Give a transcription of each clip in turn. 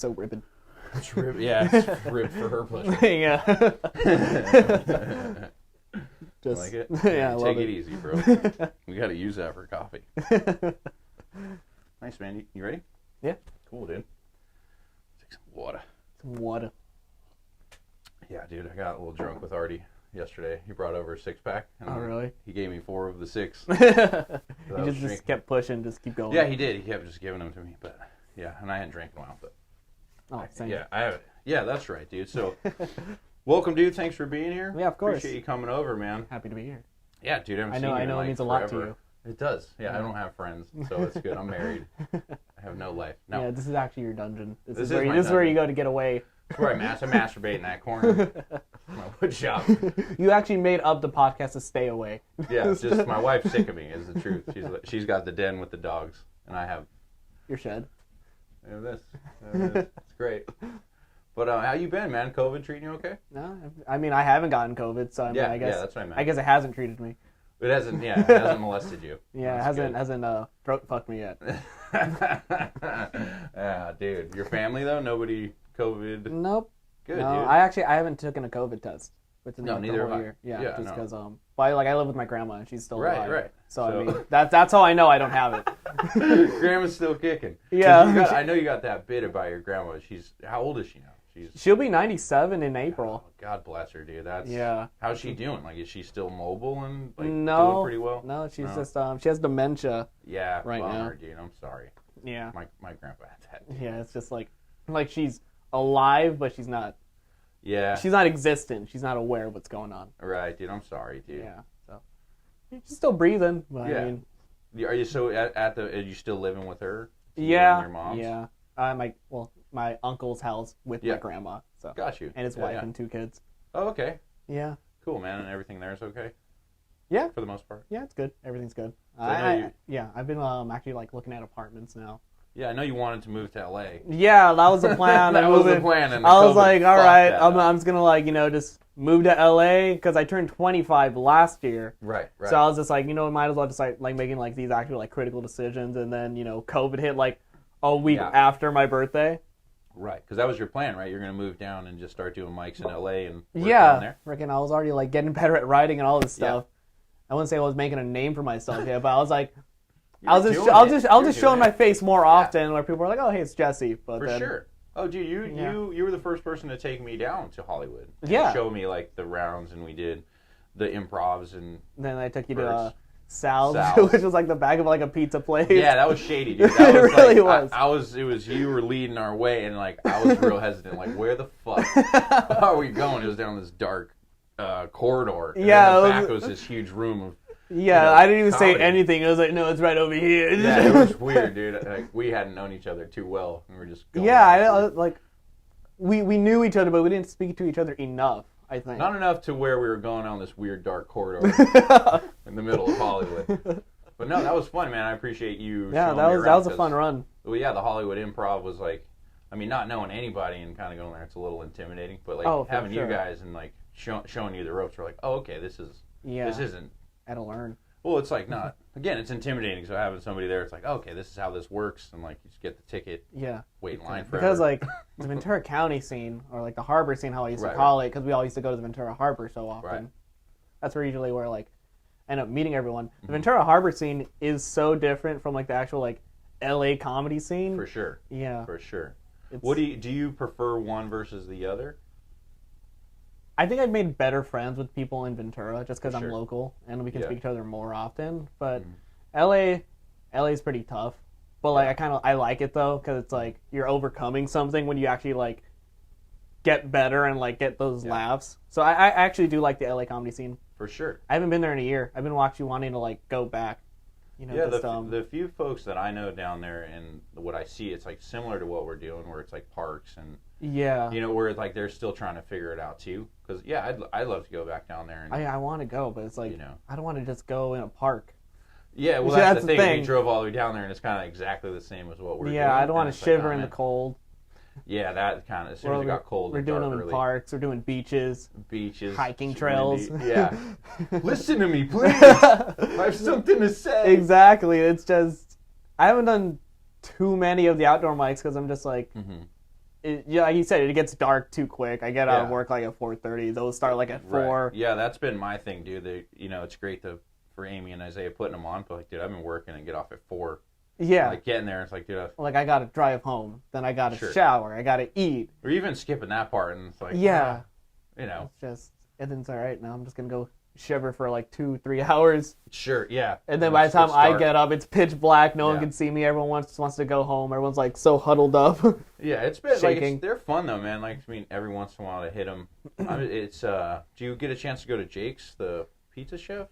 so ribbon. It's ribbed. Yeah, it's ribbed for her pleasure. Yeah. Just like it? Yeah, I love Take it. it easy, bro. We got to use that for coffee. Nice, man. You ready? Yeah. Cool, dude. Take some water. Some water. Yeah, dude. I got a little drunk with Artie yesterday. He brought over a 6-pack. Oh, really? He gave me 4 of the 6. He just kept pushing, just keep going. Yeah, he did. He kept just giving them to me. But yeah, and I hadn't drank in a while. But same. Yeah, I haven't. Yeah, that's right, dude. So, welcome, dude. Thanks for being here. Yeah, of course. Appreciate you coming over, man. Happy to be here. Yeah, dude. I know it means a lot to you. It does. Yeah, I don't have friends, so it's good. I'm married. I have no life. No. Yeah, this is actually your dungeon. This is my where you go to get away. That's where I masturbate in that corner. My wood shop. You actually made up the podcast to stay away. Yeah, just my wife's sick of me, is the truth. She's got the den with the dogs, and I have your shed. This. It's great. But how you been, man? COVID treating you okay? No, I mean I haven't gotten COVID, so I guess that's what I meant. I guess it hasn't treated me. It hasn't molested you. Yeah, it hasn't throat fucked me yet. Yeah, dude. Your family though, nobody COVID. Nope. Good, no, dude. I haven't taken a COVID test within the neither whole have I. year. Yeah, Yeah, just because I live with my grandma and she's still alive. Right. So I mean that's how I know I don't have it. Grandma's still kicking. Yeah. I know you got that bit about your grandma. How old is she now? She'll be 97 in April. Oh, God bless her, dude. How's she doing? Like, is she still mobile and doing pretty well? No, she's just she has dementia. Yeah, right bummer, now. Dude. I'm sorry. Yeah. My grandpa had that. Dude. Yeah, it's just like she's alive, but she's not. Yeah. She's not existent. She's not aware of what's going on. Right, dude. I'm sorry, dude. Yeah. So she's still breathing. But yeah. I mean, are you are you still living with her? Yeah. Your mom's? Yeah. My uncle's house with my grandma. So. Got you. And his wife and 2 kids. Oh, okay. Yeah. Cool, man. And everything there is okay? Yeah. For the most part? Yeah, it's good. Everything's good. So I've been actually looking at apartments now. Yeah, I know you wanted to move to LA. Yeah, that was the plan. That was the plan. And I was like, all right, I'm just going to just move to LA because I turned 25 last year. Right. So I was just like, might as well just making these actual critical decisions. And then, COVID hit a week after my birthday. Right, because that was your plan, right? You're going to move down and just start doing mics in LA and work down there? Freaking, I was already getting better at writing and all this stuff. I wouldn't say I was making a name for myself yet, but I was like, I'll just showing my face more often where people are like, oh, hey, it's Jesse. But for sure. Oh, dude, you were the first person to take me down to Hollywood. Yeah. Show me the rounds, and we did the improvs and. Then I took you to Sal's, which was the back of a pizza place. Yeah, that was shady, dude. That was, it really was. It was you were leading our way, and I was real hesitant. Where the fuck are we going? It was down this dark corridor. And in the back was this huge room of. Yeah, I didn't even say anything. I was like, no, it's right over here. Yeah, it was weird, dude. We hadn't known each other too well, and we were just going. Yeah, we knew each other, but we didn't speak to each other enough. I think not enough to where we were going on this weird dark corridor in the middle of Hollywood. But no, that was fun, man. I appreciate you. Yeah, that was a fun run. Well, yeah, the Hollywood Improv was not knowing anybody and kind of going there, it's a little intimidating. But having you guys and showing you the ropes, we're like, oh, okay, this isn't. I had to learn. Well, it's not. Again, it's intimidating. So having somebody there, it's okay, this is how this works, and you just get the ticket. Yeah. Wait in line forever. Because the Ventura County scene or the Harbor scene, how I used to call it, because we all used to go to the Ventura Harbor so often. Right. That's usually where I end up meeting everyone. Mm-hmm. The Ventura Harbor scene is so different from the actual LA comedy scene. For sure. Yeah. For sure. What do you prefer one versus the other? I think I've made better friends with people in Ventura just because I'm local and we can speak to each other more often. But LA is pretty tough. But I like it though because it's you're overcoming something when you actually get better and get those laughs. So I actually do like the LA comedy scene. For sure. I haven't been there in a year. I've been actually wanting to go back. The few folks that I know down there and what I see, it's similar to what we're doing, where it's parks and where they're still trying to figure it out too. Because I'd love to go back down there. And I want to go, but it's I don't want to just go in a park. Yeah, well that's the thing. We drove all the way down there, and it's kind of exactly the same as what we're doing. Yeah, I don't want to shiver in the cold. Yeah, that kind of, as soon as it got cold. We're doing them in parks, we're doing beaches, hiking trails. Yeah. Listen to me, please. I have something to say. Exactly. It's just, I haven't done too many of the outdoor mics because I'm just like you said, it gets dark too quick. I get out of work like at 4:30. Those start like at 4. Right. Yeah, that's been my thing, dude. It's great for Amy and Isaiah putting them on, but like, dude, I've been working and get off at 4. Yeah. Like getting there, it's like, dude. Like I gotta drive home, then I gotta shower, I gotta eat. Or even skipping that part, and it's like, It's just, and then it's all right. Now I'm just gonna go shiver for like 2-3 hours. Sure, yeah. And then by the time I get up, it's pitch black. No one can see me. Everyone wants to go home. Everyone's like so huddled up. Yeah, it's been like they're fun though, man. Like I mean, every once in a while to hit them. Do you get a chance to go to Jake's, the pizza chef?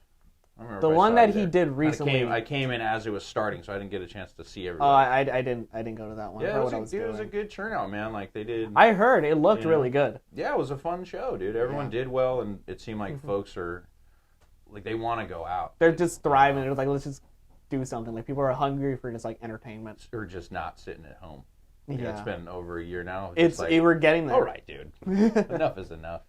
The one that he did recently. I came in as it was starting, so I didn't get a chance to see everything. Oh, I didn't go to that one. Yeah, it was a good turnout, man. Like they did. I heard it looked really good. Yeah, it was a fun show, dude. Everyone did well, and it seemed like folks are like they want to go out. They're just thriving. It was like, let's just do something. Like people are hungry for just like entertainment, or just not sitting at home. Yeah, it's been over a year now. We're getting there. All right, dude. Enough is enough.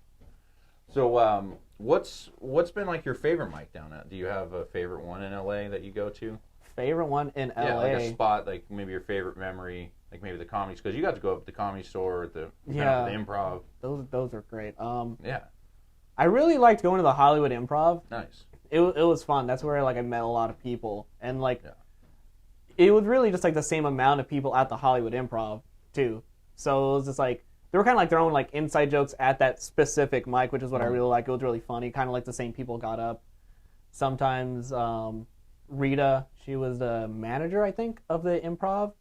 So, what's been like your favorite mic down at? Do you have a favorite one in LA that you go to? Favorite one in LA? Yeah, like a spot, like maybe your favorite memory, like maybe the comedy, because you got to go up to the Comedy Store, at the the Improv. Those are great. Yeah, I really liked going to the Hollywood Improv. Nice. It was fun. That's where like I met a lot of people, and like it was really just like the same amount of people at the Hollywood Improv too. So it was just like they were kind of like their own like inside jokes at that specific mic, which is what I really like. It was really funny. Kind of like the same people got up. Sometimes Rita, she was the manager, I think, of the Improv.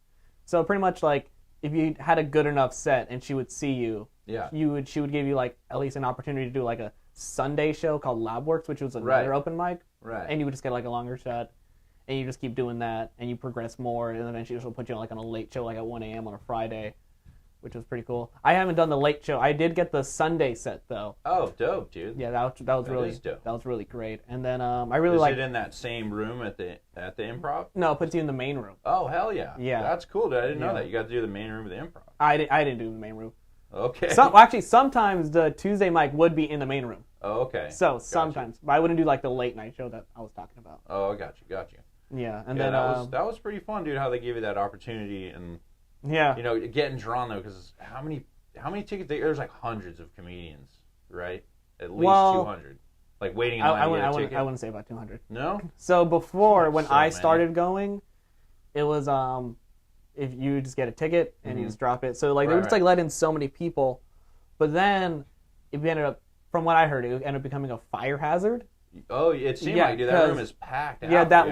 So pretty much like if you had a good enough set and she would see you, she would give you like at least an opportunity to do like a Sunday show called LabWorks, which was another open mic. Right. And you would just get like a longer set, and you just keep doing that, and you progress more, and eventually she'll put you on a late show like at 1 a.m. on a Friday, which was pretty cool. I haven't done the late show. I did get the Sunday set though. Oh, dope, dude. Yeah, that was really great. And then I really like. Is it in that same room at the Improv? No, it puts you in the main room. Oh, hell yeah. Yeah. That's cool, dude. I didn't know that. You got to do the main room of the Improv. I didn't do the main room. Okay. Actually, sometimes the Tuesday mic would be in the main room. Oh, okay. So sometimes, but I wouldn't do like the late night show that I was talking about. Oh, got you. Yeah, and then that was pretty fun, dude. How they gave you that opportunity and getting drawn though, because how many tickets? There's like hundreds of comedians, right? At least 200. Like waiting in line to get a ticket. I wouldn't say about 200. No. So before, when I started going, it was if you just get a ticket and you just drop it. So like they would just like let in so many people, but then it ended up, from what I heard, it ended up becoming a fire hazard. Oh, it seemed like, dude, that room is packed out. Yeah, the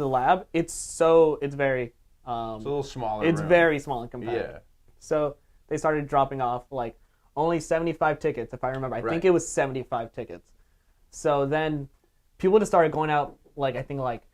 lab, it's very... it's a little smaller It's room. very small and compact. Yeah. So they started dropping off, like, only 75 tickets, if I remember. I think it was 75 tickets. So then people just started going out, like, I think, like,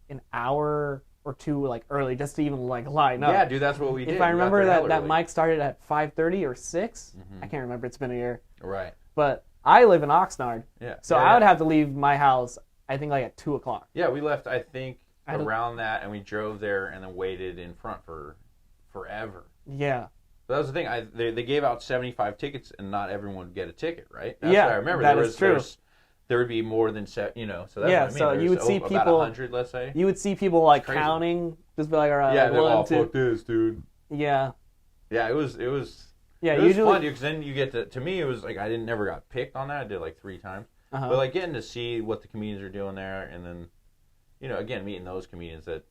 an hour or two, like, early, just to even, like, line up. Yeah, dude, that's what we did. If I remember that mic started at 5:30 or 6. I can't remember. It's been a year. Right. But I live in Oxnard. Yeah. So I would have to leave my house, I think, like at 2 o'clock. Yeah, we left, I think, around that, and we drove there and then waited in front for forever. Yeah. But that was the thing. They gave out 75 tickets, and not everyone would get a ticket, right? That's what I remember. That is true. There would be more than so that's what I mean. So you would see people about 100, let's say. You would see people like counting, just be like, all right, yeah, they're all fuck this, dude. Yeah. Yeah, it was. Yeah, it was fun, because then you get to me, it was like I never got picked on that. I did like 3 times, but like getting to see what the comedians are doing there, and then again meeting those comedians that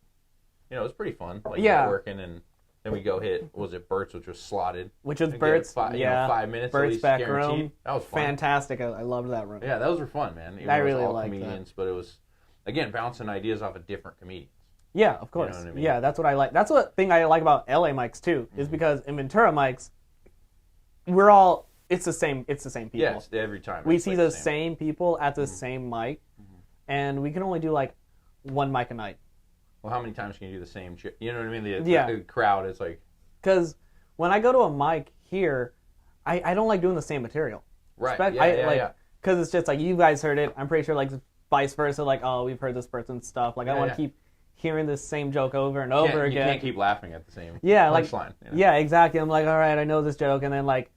it was pretty fun. Like networking, and then we go hit Bert's, which was slotted. Which was Bert's, 5 minutes. Bert's at least back guaranteed. room. That was fun. Fantastic. I loved that room. Yeah, those were fun, man. I really liked comedians, but it was again bouncing ideas off of different comedians. Yeah, of course. You know what I mean? Yeah, that's what I like. That's what thing I like about LA mics too, is because in Ventura mics, it's the same people. Yeah, every time. We see the same people at the same mic, and we can only do like 1 mic a night. Well, how many times can you do the same shit? You know what I mean? The crowd is like... Because when I go to a mic here, I don't like doing the same material. Right, yeah. Because it's just like, you guys heard it. I'm pretty sure like vice versa, like, oh, we've heard this person's stuff. Like, I want to keep hearing this same joke over and over again. You can't keep laughing at the same punchline. Like, yeah, exactly. I'm like, all right, I know this joke. And then like,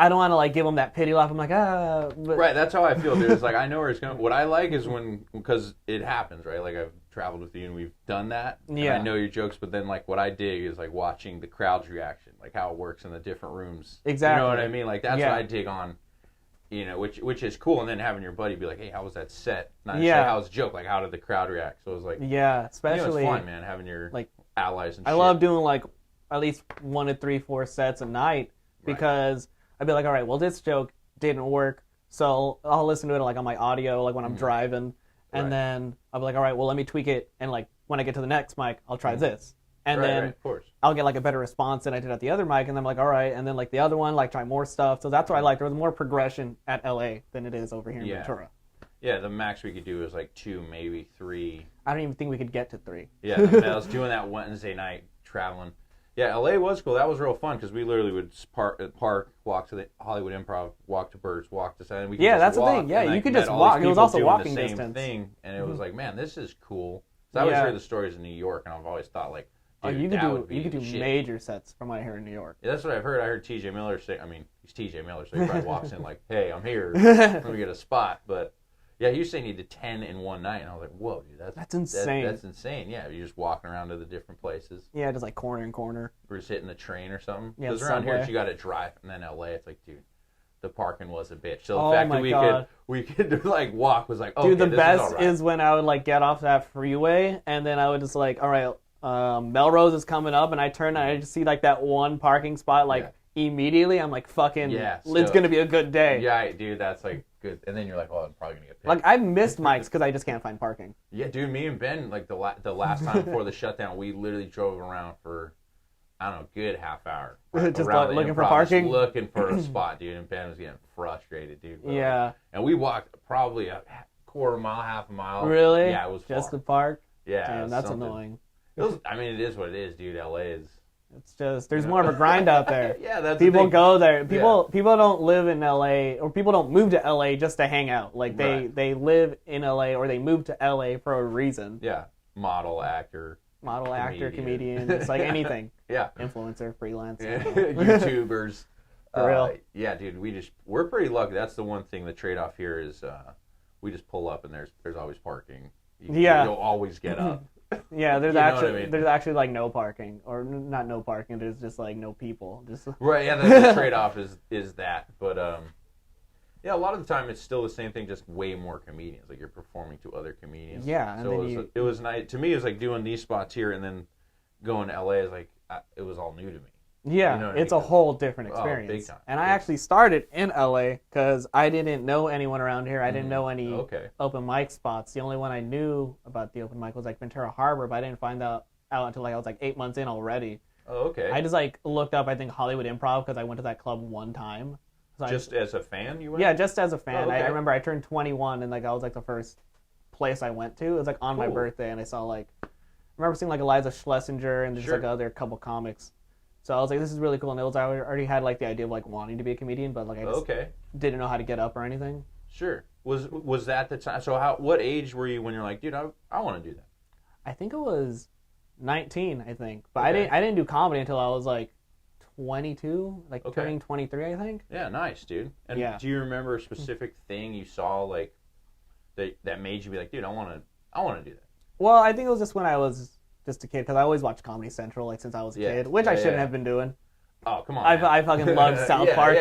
I don't want to like give him that pity laugh. I'm like, but... Right, that's how I feel, dude. It's like I know where it's going. What I like is because it happens, right? Like I've traveled with you and we've done that. Yeah. And I know your jokes, but then like what I dig is like watching the crowd's reaction, like how it works in the different rooms. Exactly. You know what I mean? Like that's what I dig on. You know, which is cool, and then having your buddy be like, "Hey, how was that set?" Not say how was the joke, like how did the crowd react? So it was like, especially it's fun, man, having your like allies and. I love doing like at least 1 to 3, 4 sets a night because I'd be like, all right, well this joke didn't work, so I'll listen to it like on my audio, like when I'm driving, and then I'll be like, all right, well let me tweak it, and like when I get to the next mic, I'll try this. And then of course. I'll get like a better response than I did at the other mic, and I'm like, all right, and then like the other one, like try more stuff. So that's what I like. There was more progression at LA than it is over here in Ventura. Yeah, the max we could do is like 2, maybe 3. I don't even think we could get to 3. Yeah, I was doing that Wednesday night traveling. Yeah, LA was cool. That was real fun because we literally would park, walk to the Hollywood Improv, walk to Burt's, walk to Sun. That's the thing. Yeah, you could just walk. It was also walking the same distance. Thing, and it was like, man, this is cool. So I always hear the stories in New York, and I've always thought like. Dude, you could do major sets from what I hear in New York. Yeah, that's what I've heard. I heard TJ Miller say. I mean, he's TJ Miller, so he probably walks in like, "Hey, I'm here. Let me get a spot." But yeah, he was saying he did 10 in one night, and I was like, "Whoa, dude, that's insane." That's insane. Yeah, you're just walking around to the different places. Yeah, just like corner and corner. Or just hitting the train or something. Yeah, because around here you got to drive, and then LA, it's like, dude, the parking was a bitch. So the fact that we could like walk was like, oh, dude, the best is when I would like get off that freeway, and then I would just like, all right. Melrose is coming up, and I turn and I just see like that one parking spot immediately. I'm like, fucking, it's gonna be a good day. Yeah, dude, that's like good. And then you're like, oh, I'm probably gonna get picked. Like I've missed mics because I just can't find parking. Yeah, dude, me and Ben, like the last time before the shutdown, we literally drove around for I don't know, good half hour. Just looking for parking, looking for a spot, dude. And Ben was getting frustrated, dude. But, yeah. And we walked probably a quarter mile, half a mile. Really? Yeah, it was just far. to park. Yeah, damn, that's annoying. It is what it is, dude. LA is. It's just there's more of a grind out there. Yeah, that's people go there. People don't live in LA, or people don't move to LA just to hang out. Like they live in LA, or they move to LA for a reason. Yeah, model, actor, comedian. It's like anything. Yeah, influencer, freelance, YouTubers. For real. Yeah, dude. We're pretty lucky. That's the one thing. The trade off here is we just pull up and there's always parking. You'll always get up. Yeah, there's actually like no parking, or not no parking. There's just like no people. Just right. Yeah, the trade-off is that. But yeah, a lot of the time it's still the same thing, just way more comedians. Like you're performing to other comedians. Yeah, so it was nice to me. It was like doing these spots here and then going to LA is like it was all new to me. Yeah, you know it's a whole different experience. Big time. And I actually started in LA because I didn't know anyone around here. I didn't know any open mic spots. The only one I knew about the open mic was like Ventura Harbor, but I didn't find out until like I was like 8 months in already. Oh, okay. I just like looked up, I think, Hollywood Improv because I went to that club one time. So just as a fan, you went? Yeah, just as a fan. Oh, okay. I remember I turned 21 and like that was like the first place I went to. It was like on my birthday, and I saw like I remember seeing like Eliza Schlesinger and just like other couple comics. So I was like, this is really cool. And I already had like the idea of like wanting to be a comedian, but like I just didn't know how to get up or anything. Sure. Was that the time? So what age were you when you're like, dude, I want to do that? I think it was 19, I think. But I didn't do comedy until I was like 22, like turning 23, I think. Yeah, nice, dude. And do you remember a specific thing you saw like that made you be like, dude, I want to do that? Well, I think it was just when I was just a kid, because I always watched Comedy Central like since I was a kid, which I shouldn't have been doing. Oh, come on. I fucking love South Park.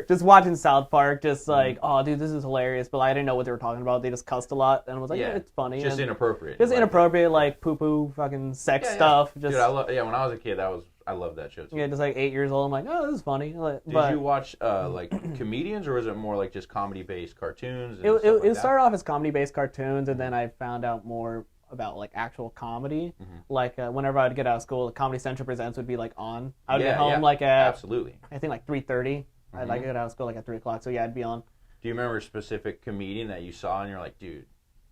Just watching South Park, just like, oh, dude, this is hilarious. But I didn't know what they were talking about. They just cussed a lot, and I was like, yeah, it's funny. Just inappropriate. Just inappropriate, like poo-poo, fucking sex stuff. Just, dude, when I was a kid, I loved that show too. Yeah, just like 8 years old, I'm like, oh, this is funny. Did you watch like comedians, or was it more like just comedy-based cartoons? It started off as comedy-based cartoons, and then I found out more about like actual comedy. Like whenever I'd get out of school, Comedy Central Presents would be like on. I would get home like at absolutely. I think like 3:30. I'd like get out of school like at 3 o'clock. So yeah, I'd be on. Do you remember a specific comedian that you saw and you're like, dude,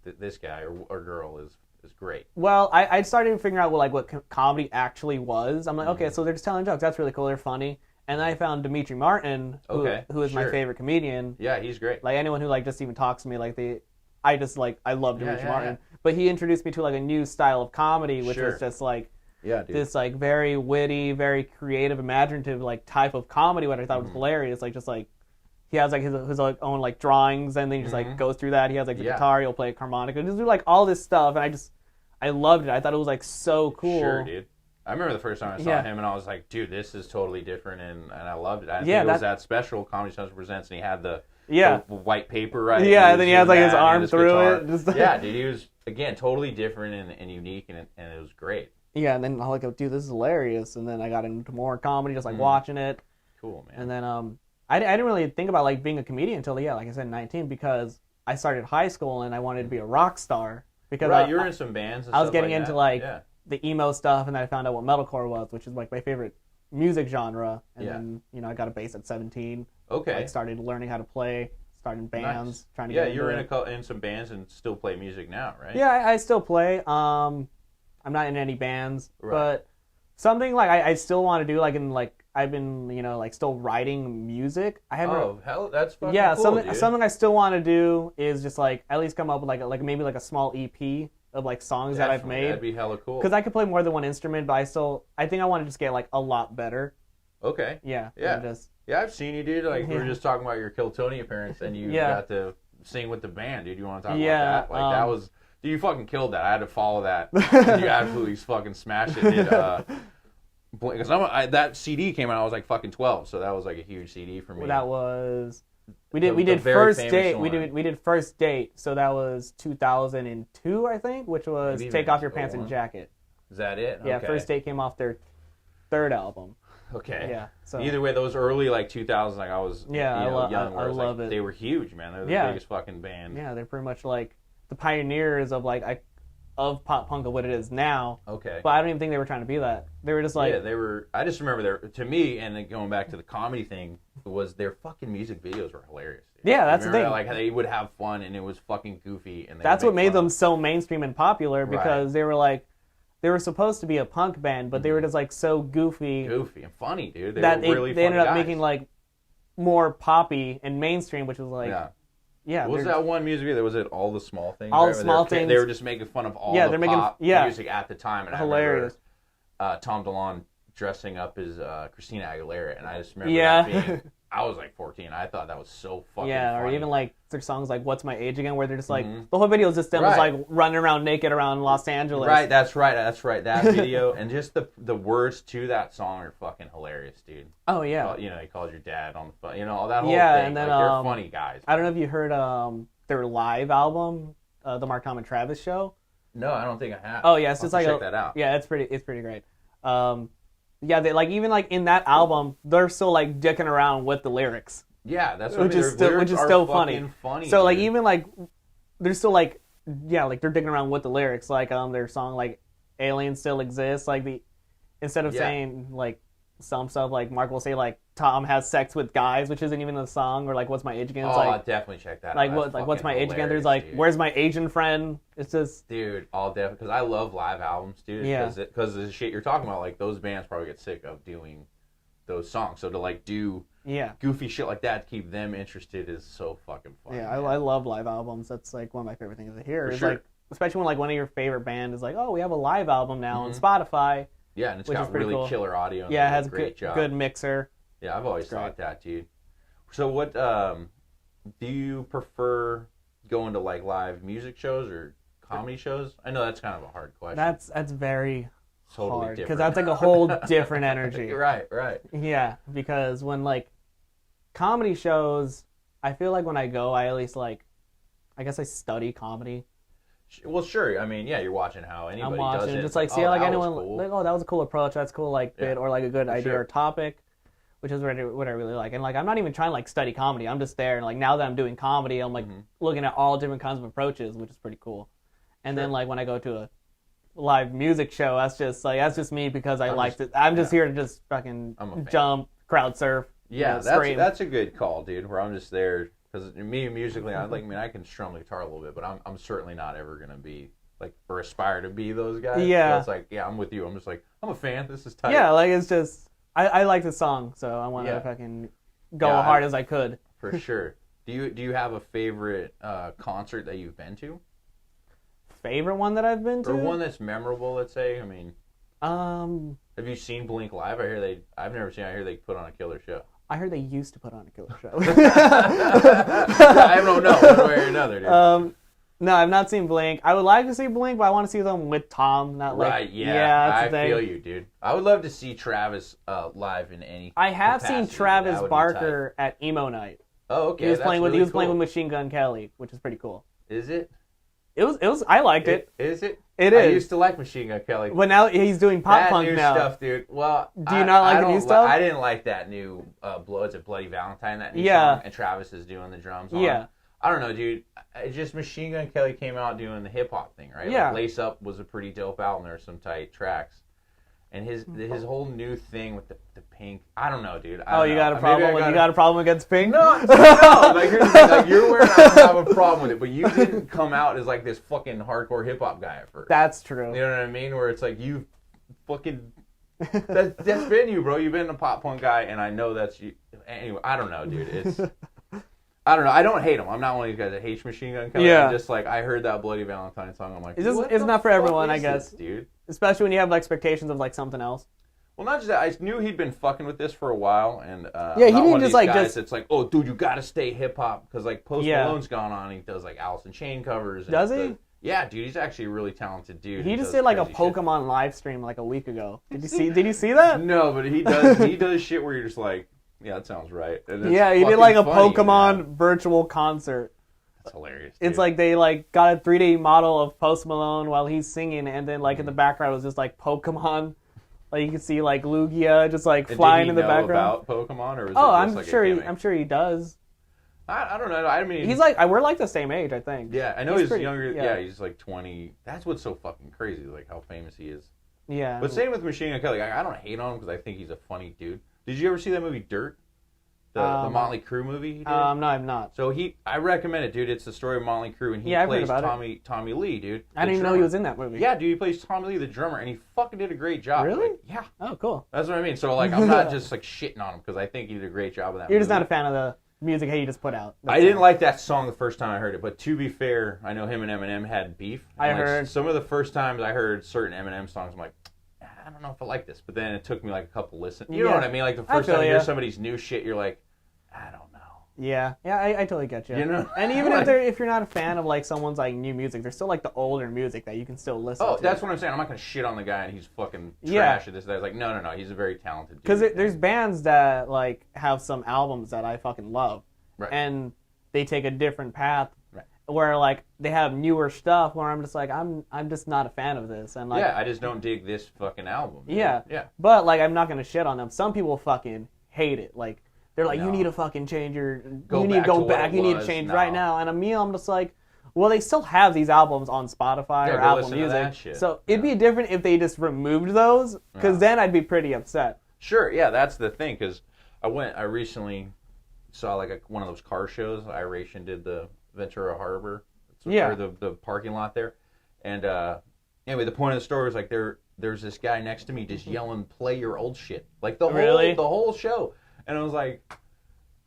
this guy or girl is great? Well, I started figuring out what comedy actually was. I'm like, okay, so they're just telling jokes. That's really cool. They're funny. And then I found Dimitri Martin, who is my favorite comedian. Yeah, he's great. Like anyone who like just even talks to me, like I love Dimitri Martin. Yeah. But he introduced me to like a new style of comedy, which was just like this like very witty, very creative, imaginative like type of comedy, what I thought was hilarious. Like just like he has like his like, own like drawings, and then he just like goes through that. He has like the guitar, he'll play harmonica, just do like all this stuff, and I loved it. I thought it was like so cool. Sure, dude. I remember the first time I saw him, and I was like, dude, this is totally different, and I loved it. I think it was that special Comedy Central Presents, and he had the white paper, right? Yeah, and then he has like his arm through it. Just, yeah, dude, he was, again, totally different and unique, and it was great. Yeah, and then I was like, dude, this is hilarious. And then I got into more comedy, just like watching it. Cool, man. And then I didn't really think about like being a comedian until, like I said, 19, because I started high school and I wanted to be a rock star. Because you were in some bands and I was getting like into like the emo stuff, and then I found out what metalcore was, which is like my favorite music genre. And then, I got a bass at 17. Okay. Like, started learning how to play, started bands, trying to get into you were in some bands and still play music now, right? Yeah, I still play. I'm not in any bands, but something like I still want to do, like, in like I've been, like still writing music. I haven't. Oh, hell, that's fucking cool, something I still want to do is just like at least come up with like maybe like a small EP of like songs that I've made. That'd be hella cool. Because I could play more than one instrument, but I think I want to just get like a lot better. Okay. Yeah. Yeah, I've seen you, dude. Like we were just talking about your Kill Tony appearance, and you got to sing with the band, dude. You want to talk about that? Like that was. Dude, you fucking killed that. I had to follow that. You absolutely fucking smashed it, dude. Because that CD came out, I was like fucking 12, so that was like a huge CD for me. Well, that was we did first date. We did first date, so that was 2002, I think, which was Take Off Your Pants and Jacket. Is that it? Yeah, First Date came off their third album. Okay. Yeah. So either way, those early like 2000s, like I was young, I love it. They were huge, man. They were the biggest fucking band. Yeah, they're pretty much like the pioneers of of pop punk of what it is now. Okay. But I don't even think they were trying to be that. They were just like... Yeah, they were... I just remember to me, and then going back to the comedy thing, was their fucking music videos were hilarious. Dude. Yeah, that's the thing. Like, they would have fun, and it was fucking goofy. And that's what made them so mainstream and popular, because they were like... They were supposed to be a punk band, but they were just like so goofy. Goofy and funny, dude. They ended up making like more poppy and mainstream, which was like... Yeah, what was that one music video? Was it All the Small Things? All the Small Things. They were just making fun of all the pop music at the time. And hilarious. I remember Tom DeLonge dressing up as Christina Aguilera, and I just remember that being... I was like 14. I thought that was so fucking funny. Or even like their songs like What's My Age Again, where they're just like, the whole video is just them just like running around naked around Los Angeles. Right, that's right. That video. And just the words to that song are fucking hilarious, dude. Oh, yeah. They called your dad on the phone. That whole thing. And then, they're funny guys. I don't know if you heard their live album, the Mark, Tom, and Travis show. No, I don't think I have. Oh, yeah. It's just like... check that out. Yeah, it's pretty great. Yeah, they like even like in that album, they're still like dicking around with the lyrics. Yeah, that's what which is still funny. So like even like they're still like like they're digging around with the lyrics. Like their song like Aliens Still Exist. Like instead of saying like some stuff, like Mark will say like Tom has sex with guys, which isn't even the song, or like What's My Age Again. It's, I'll definitely check that out. Like What's My Age Again? There's like Where's My Asian Friend? It's just I'll definitely, because I love live albums, dude. Yeah. Because the shit you're talking about, like those bands probably get sick of doing those songs. So to like do goofy shit like that to keep them interested is so fucking fun. Yeah, I love live albums. That's like one of my favorite things to hear. It's like, especially when like one of your favorite band is like, oh, we have a live album now on Spotify. Yeah, and it's got really killer audio. And it has a good mixer. Yeah, I've always thought that, dude. So what do you prefer, going to like live music shows or comedy shows? I know that's kind of a hard question. That's very totally hard, because that's like a whole different energy. Right. Yeah, because when like comedy shows, I feel like when I go, I at least like, I guess I study comedy. Well, sure. I mean, yeah, you're watching how anybody does it. Just like see like anyone cool. Like, oh, that was a cool approach. That's cool, like bit or like a good idea or topic, which is what I really like. And like I'm not even trying to like study comedy. I'm just there, and like now that I'm doing comedy, I'm like looking at all different kinds of approaches, which is pretty cool. And then like when I go to a live music show, that's just me, because I like it. I'm just here to just fucking jump, crowd surf. Yeah, that's a good call, dude. Where I'm just there. Because me musically, I can strum the guitar a little bit, but I'm certainly not ever gonna be like or aspire to be those guys. Yeah, so it's like I'm with you. I'm just like I'm a fan. This is tight. Yeah, like it's just I like the song, so I want to fucking go as hard as I could. For sure. Do you have a favorite concert that you've been to? Favorite one that I've been to, or one that's memorable? Let's say. I mean, Have you seen Blink live? I've never seen. I hear they put on a killer show. I heard they used to put on a killer show. I don't know one way or another, dude. No, I've not seen Blink. I would like to see Blink, but I want to see them with Tom, not like... Right, yeah, I feel you, dude. I would love to see Travis live in any I have seen Travis Barker at Emo Night. Oh, okay. He was playing with Machine Gun Kelly, which is pretty cool. Is it? It was. I liked it. Is it? It is. I used to like Machine Gun Kelly. But now he's doing pop punk new now. Stuff, dude. Well, do you not like the new stuff? I didn't like that new Bloody Valentine, that new song, and Travis is doing the drums on it. I don't know, dude. Just Machine Gun Kelly came out doing the hip hop thing, right? Yeah. Like Lace Up was a pretty dope album. There's some tight tracks. And his whole new thing with the pink, I don't know, dude. You got a problem? You got a problem against pink? No. Like here's the thing, like you're wearing, I don't have a problem with it, but you didn't come out as like this fucking hardcore hip hop guy at first. That's true. You know what I mean? Where it's like you fucking that's been you, bro. You've been a pop punk guy, and I know that's you. Anyway, I don't know, dude. It's I don't know. I don't hate him. I'm not one of these guys that hates Machine Gun Kelly. Yeah. I'm just like, I heard that Bloody Valentine song. I'm like, it's not for everyone, I guess, dude. Especially when you have expectations of something else. Well, not just that. I knew he'd been fucking with this for a while, and he didn't just guys it's like, oh, dude, you got to stay hip hop because Post Malone's gone on. He does Alice in Chain covers. Does he? Yeah, dude, he's actually a really talented dude. He just did a Pokemon live stream a week ago. Did you see that? No, but he does shit where you're just like, yeah, that sounds right. He did a Pokemon virtual concert. That's hilarious. Dude. It's like they got a 3D model of Post Malone while he's singing, and then in the background was just Pokemon. You can see Lugia just flying in the background. About Pokemon, or I'm sure he does. I don't know. I mean, he's we're the same age, I think. Yeah, I know he's younger. Yeah, he's 20. That's what's so fucking crazy, how famous he is. Yeah. But same with Machine Gun Kelly. I don't hate on him because I think he's a funny dude. Did you ever see that movie Dirt? The Motley Crue movie he did? No, I've not. So I recommend it, dude. It's the story of Motley Crue, and he plays Tommy Lee, dude. I didn't even know he was in that movie. Yeah, dude, he plays Tommy Lee, the drummer, and he fucking did a great job. Really? Yeah. Oh, cool. That's what I mean. So, I'm not just, shitting on him, because I think he did a great job of that You're movie. just not a fan of the music he just put out. I didn't like that song the first time I heard it, but to be fair, I know him and Eminem had beef. I heard. Some of the first times I heard certain Eminem songs, I'm like, I don't know if I like this. But then it took me a couple listens. You know what I mean? The first time you hear somebody's new shit, you're like, I don't know. Yeah, I totally get you. You know? And even if you're not a fan of someone's new music, there's still the older music that you can still listen to. Oh, that's what I'm saying. I'm not gonna shit on the guy and he's fucking trash at this. That. No. He's a very talented dude. Because there's bands that have some albums that I fucking love, right? And they take a different path, right? Where they have newer stuff where I'm just I'm just not a fan of this, and I just don't dig this fucking album. Dude. Yeah. But I'm not gonna shit on them. Some people fucking hate it. They're you need to fucking change your... You need to go back. You need to change right now. And I'm just well, they still have these albums on Spotify or Apple Music. So it'd be different if they just removed those, because then I'd be pretty upset. Sure, yeah, that's the thing, because I recently saw one of those car shows. Iration did the Ventura Harbor. Or the parking lot there. And anyway, the point of the story was there's this guy next to me just yelling, play your old shit. The whole show. And I was like,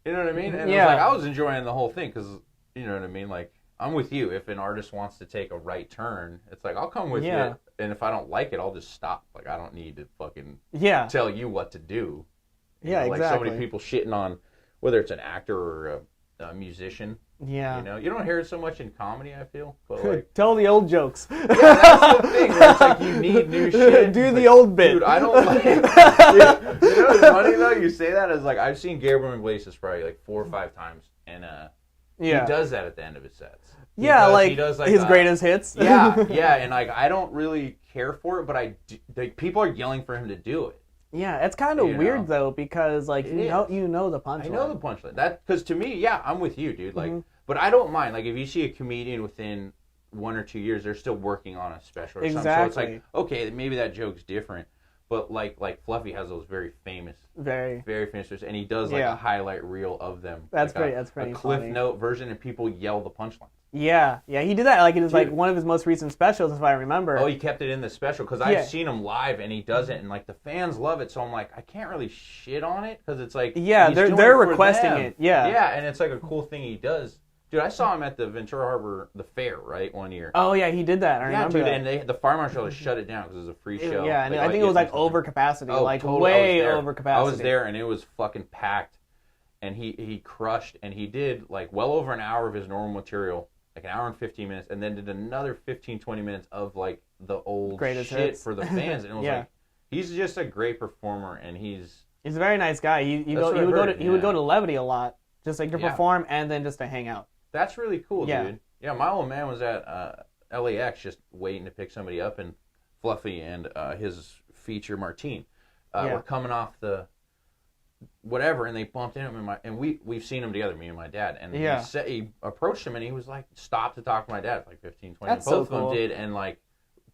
you know what I mean? And I was enjoying the whole thing because, you know what I mean? I'm with you. If an artist wants to take a right turn, it's I'll come with you. And if I don't like it, I'll just stop. I don't need to fucking tell you what to do. Exactly. So many people shitting on whether it's an actor or a musician. Yeah. You don't hear it so much in comedy, I feel. But tell the old jokes. Yeah, that's the thing. Where it's you need new shit. Do the old bit. Dude, I don't like it. You know what's funny, though? You say that as I've seen Gabriel Iglesias probably 4 or 5 times, and he does that at the end of his sets. He does his greatest hits. Yeah, and I don't really care for it, but people are yelling for him to do it. Yeah, it's kind of weird though, because you know the punchline. I know the punchline. Because to me, I'm with you, dude. But I don't mind. If you see a comedian within 1 or 2 years, they're still working on a special or something. So it's okay, maybe that joke's different. But Fluffy has those very famous, very famous, and he does a highlight reel of them. That's pretty. A Cliff funny. Note version, and people yell the punchline. Yeah, he did that. It was one of his most recent specials, if I remember. Oh, he kept it in the special because I've seen him live, and he does it, and the fans love it. So I'm I can't really shit on it because it's they're requesting it. Yeah, and it's a cool thing he does. Dude, I saw him at the Ventura Harbor, the fair, right, one year. Oh, yeah, he did that. I remember that. And the fire marshal just shut it down because it was a free show. Yeah, and I think it was like over capacity, totally. Way over capacity. I was there, and it was fucking packed, and he crushed, and he did like well over an hour of his normal material, like an hour and 15 minutes, and then did another 15, 20 minutes of like the old greatest shit hits for the fans, and it was like, he's just a great performer, and he's a very nice guy. He would go to Levity a lot, just like to perform and then just to hang out. That's really cool, dude. Yeah, my old man was at LAX just waiting to pick somebody up, and Fluffy and his feature Martine were coming off the whatever, and they bumped into him, and we've seen them together, me and my dad, and he approached him, and he was like, stopped to talk to my dad for like 15, 20 minutes. Both of them did, and like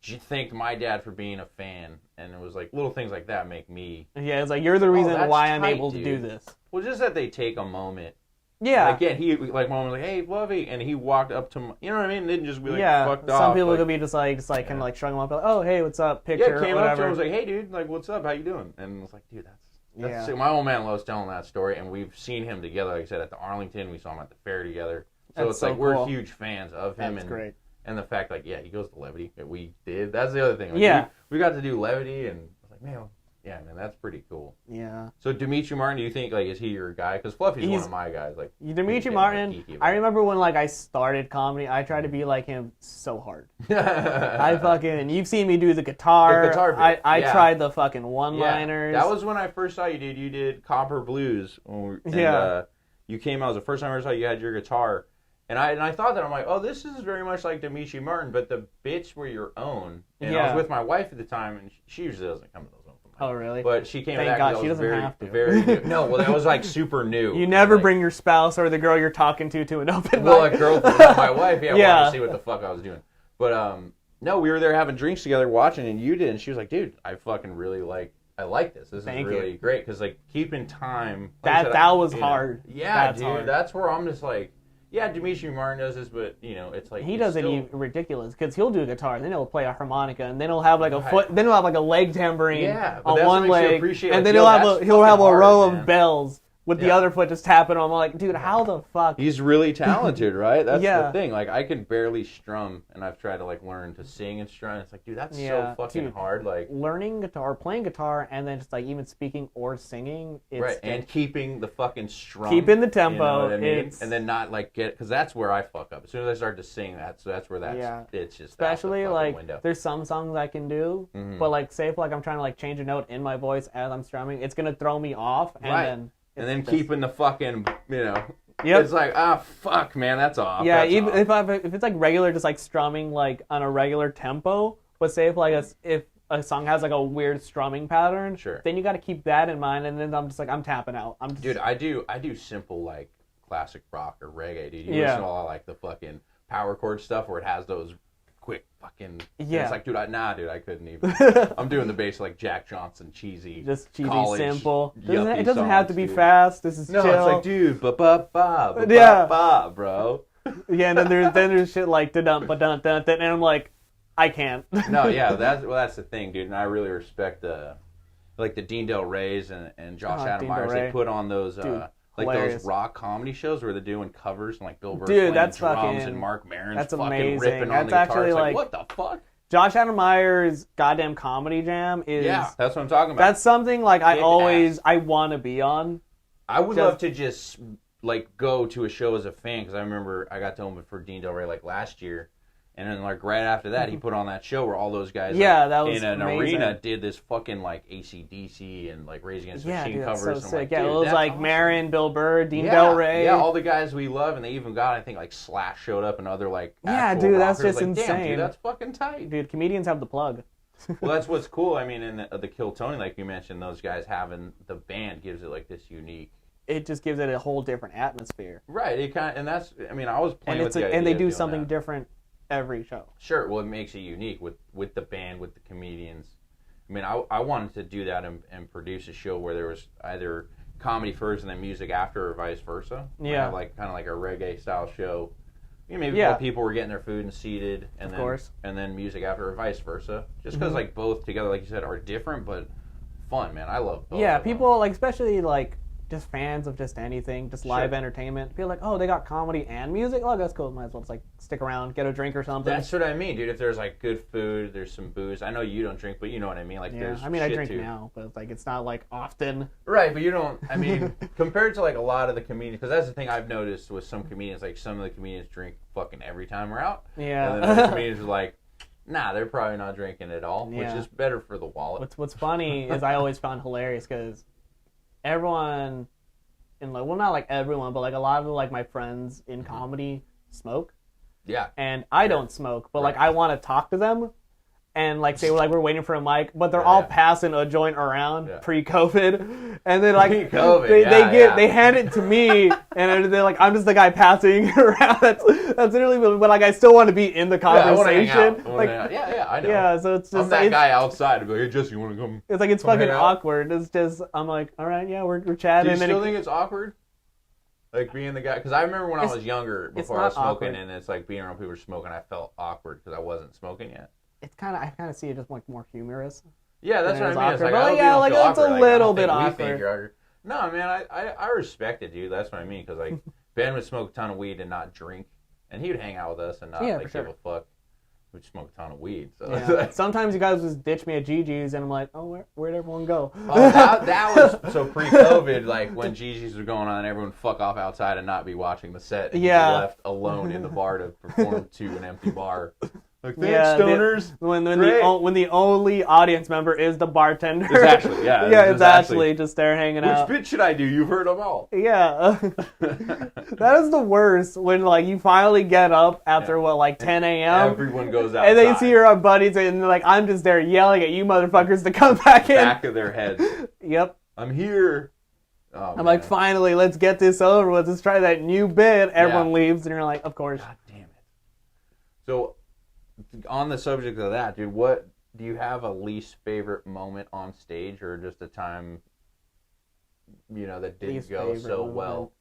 thanked my dad for being a fan, and it was like little things like that make me... Yeah, it's like, you're the reason why I'm able to do this. Well, just that they take a moment. Yeah. Again, he, like, mom was like, hey, Fluffy, and he walked up to him, you know what I mean? Didn't just be like, fucked off. Some people could be just like kind of like shrugging him up, like, oh, hey, what's up, picture, came up to him and was like, hey, dude, like, what's up, how you doing? And I was like, dude, that's sick. My old man loves telling that story, and we've seen him together, like I said, at the Arlington, we saw him at the fair together. So it's like, we're huge fans of him. That's great. And the fact, like, he goes to Levity. We did. That's the other thing. Like, we got to do Levity, and I was like, man, that's pretty cool. Yeah. So Dimitri Martin, do you think, like, is he your guy? Because Fluffy's one of my guys. Like Dimitri Martin, I remember when, like, I started comedy, I tried to be like him so hard. You've seen me do the guitar. The guitar bit. I tried the fucking one-liners. That was when I first saw you, dude. You did Copper Blues. You came out, it was the first time I ever saw you had your guitar. And I thought that, I'm like, oh, this is very much like Dimitri Martin, but the bits were your own. And I was with my wife at the time, and she usually doesn't come to those open mics. Oh, really? But she came back. Thank God, she doesn't have to. Very new. No, well, that was like super new. You never bring your spouse or the girl you're talking to an open mic. Well, a girl, my wife, wanted to see what the fuck I was doing. But, no, we were there having drinks together watching, and you did, and she was like, dude, I fucking really I like this. This is really great, because, like, keeping time. Like that was hard. Yeah, dude, hard. That's where I'm just like... Yeah, Dimitri Martin does this, but, you know, it's like... He does it even ridiculous, because he'll do a guitar, and then he'll play a harmonica, and then he'll have like a foot... Then he'll have like a leg tambourine on one leg, and then he'll have a row of bells with the other foot just tapping on. I'm like, dude, how the fuck? He's really talented, right? That's the thing. Like, I can barely strum, and I've tried to, like, learn to sing and strum. It's like, dude, that's so fucking hard. Like, learning guitar, playing guitar, and then just, like, even speaking or singing. Right, and keeping the fucking strum. Keeping the tempo. You know what I mean? And then not, like, because that's where I fuck up. As soon as I start to sing, that's where it's just... Especially, like, window. There's some songs I can do, but, like, say if, like, I'm trying to, like, change a note in my voice as I'm strumming, it's going to throw me off, and then keeping the fucking, you know, it's like, fuck, man, that's off. Yeah, even off. If it's like regular, just like strumming like on a regular tempo, but say if a song has like a weird strumming pattern, then you got to keep that in mind, and then I'm just like, I'm tapping out. Dude, I do simple like classic rock or reggae, dude. You listen to all like the fucking power chord stuff where it has those quick fucking... Yeah. It's like, dude, I couldn't even. I'm doing the bass like Jack Johnson, cheesy. Just cheesy, simple. It doesn't have to be fast. This is chill. No, it's like, dude, ba-ba-ba, bro. Yeah, and then there's shit like da-dum-ba-dun-dun, and I'm like, I can't. No, yeah, that's the thing, dude, and I really respect the Dean Del Rey's and Josh Adam Myers. They put on those... Like hilarious. Those rock comedy shows where they're doing covers and like Bill Burr's playing drums and Mark Maron's fucking amazing. Ripping on the guitar. It's like, what the fuck? Josh Adam Myers' goddamn comedy jam is... Yeah, that's what I'm talking about. That's something like I want to be on. I would love to just like go to a show as a fan, because I remember I got to open for Dean Del Rey like last year. And then, like, right after that, he put on that show where all those guys that was in an arena did this fucking, like, AC/DC and, like, Rage Against the Machine covers. So sick. Like, it was, like, awesome. Maron, Bill Burr, Dean Del Rey. Yeah, all the guys we love. And they even got, I think, like, Slash showed up and other, like, dude, that's just like, insane. Damn, dude, that's fucking tight. Dude, comedians have the plug. Well, that's what's cool. I mean, in the Kill Tony, like you mentioned, those guys having the band gives it, like, this unique... It just gives it a whole different atmosphere. Right. It kind of, and that's... I mean, I was playing with the idea. And they do something different every show. Sure. Well, it makes it unique with the band, with the comedians. I mean, I wanted to do that and produce a show where there was either comedy first and then music after, or vice versa. Yeah. Like kind of like a reggae style show. You know, maybe while people were getting their food and seated, and then music after, or vice versa. Just because like both together, like you said, are different but fun, man. I love both. Yeah, people like, especially like just fans of just anything, just live entertainment. Feel like, oh, they got comedy and music. Oh, that's cool. Might as well just like stick around, get a drink or something. That's what I mean, dude. If there's like good food, there's some booze. I know you don't drink, but you know what I mean. Like, there's I mean, I drink too. now, but like it's not like often. Right, but you don't. I mean, compared to like a lot of the comedians, because that's the thing I've noticed with some comedians. Like some of the comedians drink fucking every time we're out. Yeah. And then other comedians are like, nah, they're probably not drinking at all, which is better for the wallet. What's funny is I always found hilarious because everyone. And like, well, not like everyone, but like a lot of like my friends in comedy smoke. Yeah. And I don't smoke, but like I want to talk to them, and like say we're waiting for a mic, but they're all passing a joint around pre-COVID, and then like they hand it to me, and they're like, I'm just the guy passing around. That's literally, but like I still want to be in the conversation. I know. Yeah, so it's just I'm that guy outside to be like, hey Jesse, you want to come? It's like it's fucking awkward. It's just I'm like, all right, yeah, we're chatting. Do you still think it's awkward? Like being the guy, because I remember when I was younger, before I was smoking, awkward. And it's like being around people smoking, I felt awkward because I wasn't smoking yet. It's kind of, I kind of see it as like more humorous. Yeah, that's what I mean. It's like, it's a little bit awkward. No, man, I respect it, dude. That's what I mean, because like Ben would smoke a ton of weed and not drink, and he would hang out with us and not give a fuck. We'd smoke a ton of weed. So sometimes you guys just ditch me at Gigi's, and I'm like, oh, where'd everyone go? Oh, that was so pre-COVID, like when Gigi's was going on, everyone fuck off outside and not be watching the set. And you were left alone in the bar to perform to an empty bar. Like, thanks, stoners. When the only audience member is the bartender. Exactly, yeah. Yeah, it's actually just there hanging out. Which bit should I do? You've heard them all. Yeah. That is the worst, when like you finally get up after 10 a.m. Everyone goes outside. And they see your buddies, and like I'm just there yelling at you motherfuckers to come back in. Back of their heads. Yep. I'm here. Oh, I'm like, finally, let's get this over with. Let's try that new bit. Everyone leaves, and you're like, of course. God damn it. So, on the subject of that, dude, what do you have a least favorite moment on stage, or just a time, that didn't go so well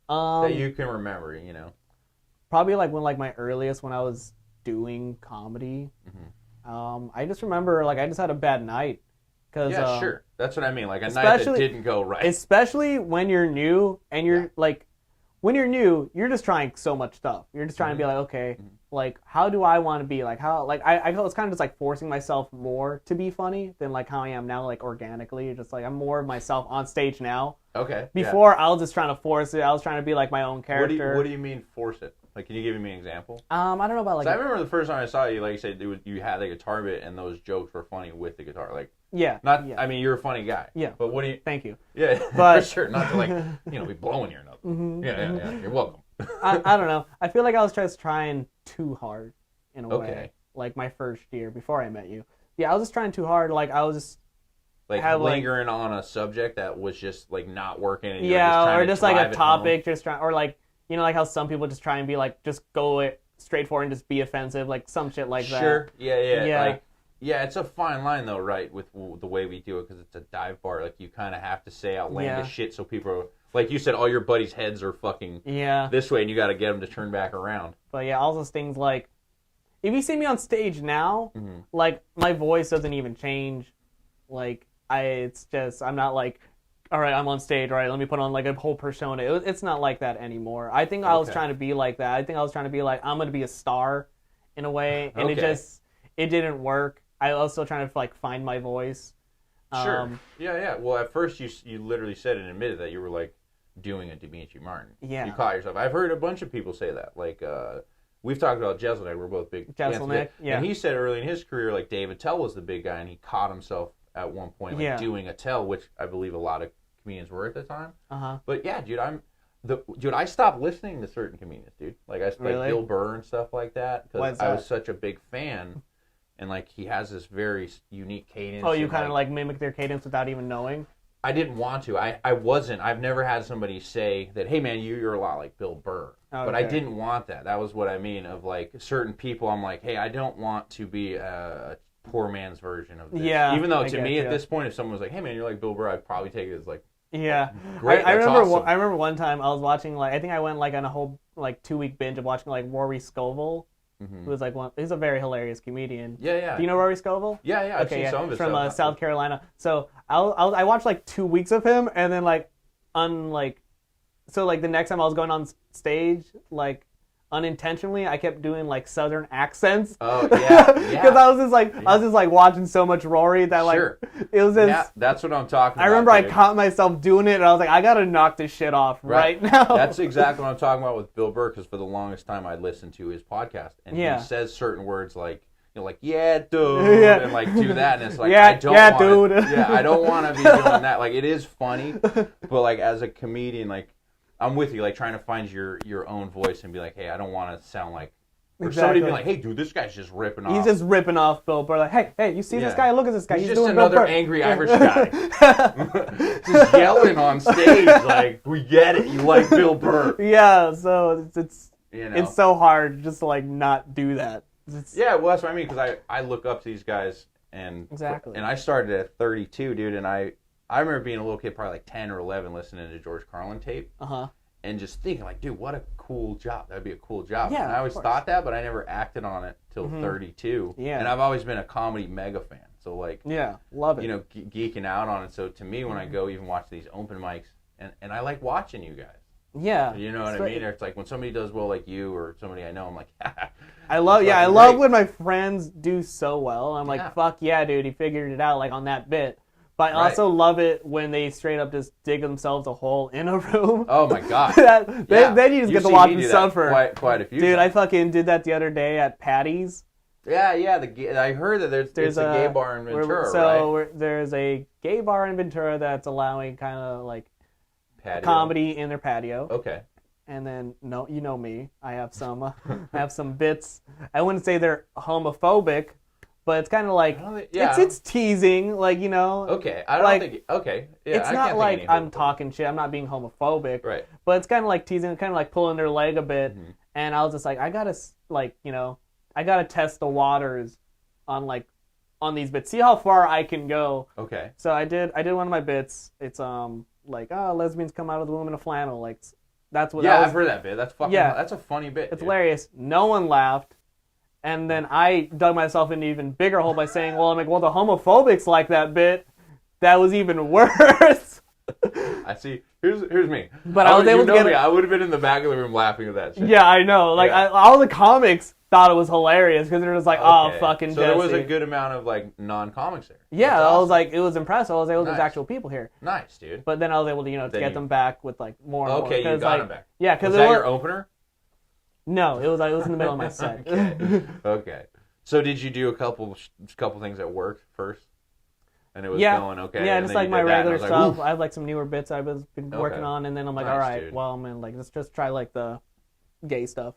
that you can remember, Probably like my earliest, when I was doing comedy. I just remember I just had a bad night. Yeah, sure. That's what I mean. Like a night that didn't go right. Especially when you're new, and you're when you're new, you're just trying so much stuff. You're just trying to be like, okay, like, how do I want to be? Like, how, like, I was kind of just like forcing myself more to be funny than like how I am now, like organically. Just like I'm more of myself on stage now. Okay. Before I was just trying to force it. I was trying to be like my own character. What do you mean force it? Like, can you give me an example? I don't know about like. I remember the first time I saw you, like you said, you had the guitar bit, and those jokes were funny with the guitar. Like. Yeah. I mean, you're a funny guy. Yeah. But what do you... Thank you. Yeah, but, for sure. Not to, be blowing you or nothing. Yeah. You're welcome. I don't know. I feel like I was just trying too hard, in a way. Like, my first year, before I met you. Yeah, I was just trying too hard. Like, I was just... lingering on a subject that was just, not working. And or just, like, a topic. Just trying... Or, like, like how some people just try and be, like, just go straightforward and just be offensive. Like, some shit like that. Sure. Yeah. Yeah, it's a fine line, though, right, with the way we do it, because it's a dive bar. Like, you kind of have to say outlandish shit so people are... Like you said, all your buddies' heads are fucking this way, and you got to get them to turn back around. But, yeah, all those things, like... If you see me on stage now, like, my voice doesn't even change. Like, it's just... I'm not like... All right, I'm on stage. All right, let me put on, like, a whole persona. It's not like that anymore. I think I was trying to be like that. I think I was trying to be like, I'm going to be a star, in a way. And it didn't work. I was still trying to find my voice. Sure. Yeah. Well, at first you literally said and admitted that you were doing a Dimitri Martin. Yeah. You caught yourself. I've heard a bunch of people say that. Like we've talked about Jeselnik. We're both big fans of it. Yeah. And he said early in his career, Dave Attell was the big guy, and he caught himself at one point doing Attell, which I believe a lot of comedians were at the time. But yeah, dude, I stopped listening to certain comedians, dude. Like Bill Burr and stuff like that, because I was such a big fan. And, he has this very unique cadence. Oh, you kind of, mimic their cadence without even knowing? I didn't want to. I wasn't. I've never had somebody say that, hey, man, you're a lot like Bill Burr. Okay. But I didn't want that. That was what I mean of, certain people. I'm like, hey, I don't want to be a poor man's version of this. Yeah. Even though, to me, at this point, if someone was like, hey, man, you're like Bill Burr, I'd probably take it as, yeah. Great, I remember awesome. I remember one time I was watching, I think I went, on a whole, 2-week binge of watching, Rory Scovel. Who was he's a very hilarious comedian. Yeah. Do you know Rory Scovel? Yeah. I've seen some of his from stuff. South Carolina. So I watched 2 weeks of him, and then so like the next time I was going on stage, like unintentionally, I kept doing like Southern accents. Oh yeah, because I was just like watching so much Rory that like it was just. Yeah, that's what I'm talking about. I remember I caught myself doing it, and I was like, I gotta knock this shit off right now. That's exactly what I'm talking about with Bill Burr, because for the longest time I listened to his podcast, and he says certain words like. Like, yeah, dude, and like do that, and it's like, I don't want to be doing that. Like, it is funny, but like as a comedian, like I'm with you, like trying to find your own voice and be like, hey, I don't want to sound like, or somebody be like, hey, dude, this guy's just ripping off. He's just ripping off Bill Burr. Like, hey, you see this guy? Look at this guy. He's just another angry Irish guy, just yelling on stage. Like, we get it. You like Bill Burr? Yeah. So it's it's so hard just to like not do that. Yeah, well, that's what I mean, because I look up to these guys, and and I started at 32, dude, and I remember being a little kid, probably like 10 or 11, listening to George Carlin tape, and just thinking, like, dude, what a cool job. That'd be a cool job. Yeah, and I always thought that, but I never acted on it till 32. Yeah. And I've always been a comedy mega fan, so, like, love it. You know, geeking out on it. So, to me, when I go even watch these open mics, and I like watching you guys. Yeah. You know what I mean? It's like when somebody does well like you or somebody I know, I'm like, I love when my friends do so well. I'm like, fuck yeah, dude, he figured it out like on that bit. But I also love it when they straight up just dig themselves a hole in a room. Oh my god. Then you just get to watch them suffer. Quite a few Dude, times. I fucking did that the other day at Patty's. Yeah. I heard that there's a gay bar in Ventura, right? There's a gay bar in Ventura that's allowing kind of like comedy in their patio. Okay. And then you know me. I have some bits. I wouldn't say they're homophobic, but it's kind of like it's teasing, like, you know. Okay. I don't think okay. Yeah, it's not like I'm talking shit. I'm not being homophobic. Right. But it's kind of like teasing, kind of like pulling their leg a bit. Mm-hmm. And I was just like, I gotta test the waters on these bits. See how far I can go. Okay. So I did one of my bits. It's like, lesbians come out of the womb in a flannel. Like, that's what. Yeah, I've heard that bit. That's fucking. Yeah, that's a funny bit. It's hilarious. No one laughed, and then I dug myself into an even bigger hole by saying, "Well, the homophobics like that bit. That was even worse." I see. Here's me. But I was able to get. I would have been in the back of the room laughing at that shit. Yeah, I know. Like all the comics thought it was hilarious because they were just like, "Oh, fucking." So there was a good amount of like non-comics there. Yeah, awesome. I was like, it was impressive. I was able to. There's actual people here. Nice, dude. But then I was able to to get them back with like more. And okay, more, you got them back. Yeah, because was that your opener? No, it was in the middle of my set. Okay. So did you do a couple things that worked first? And it was going okay. Yeah, just like my regular stuff. I have like some newer bits I've been working on, and then I'm like, all right, well, I'm gonna let's just try like the gay stuff.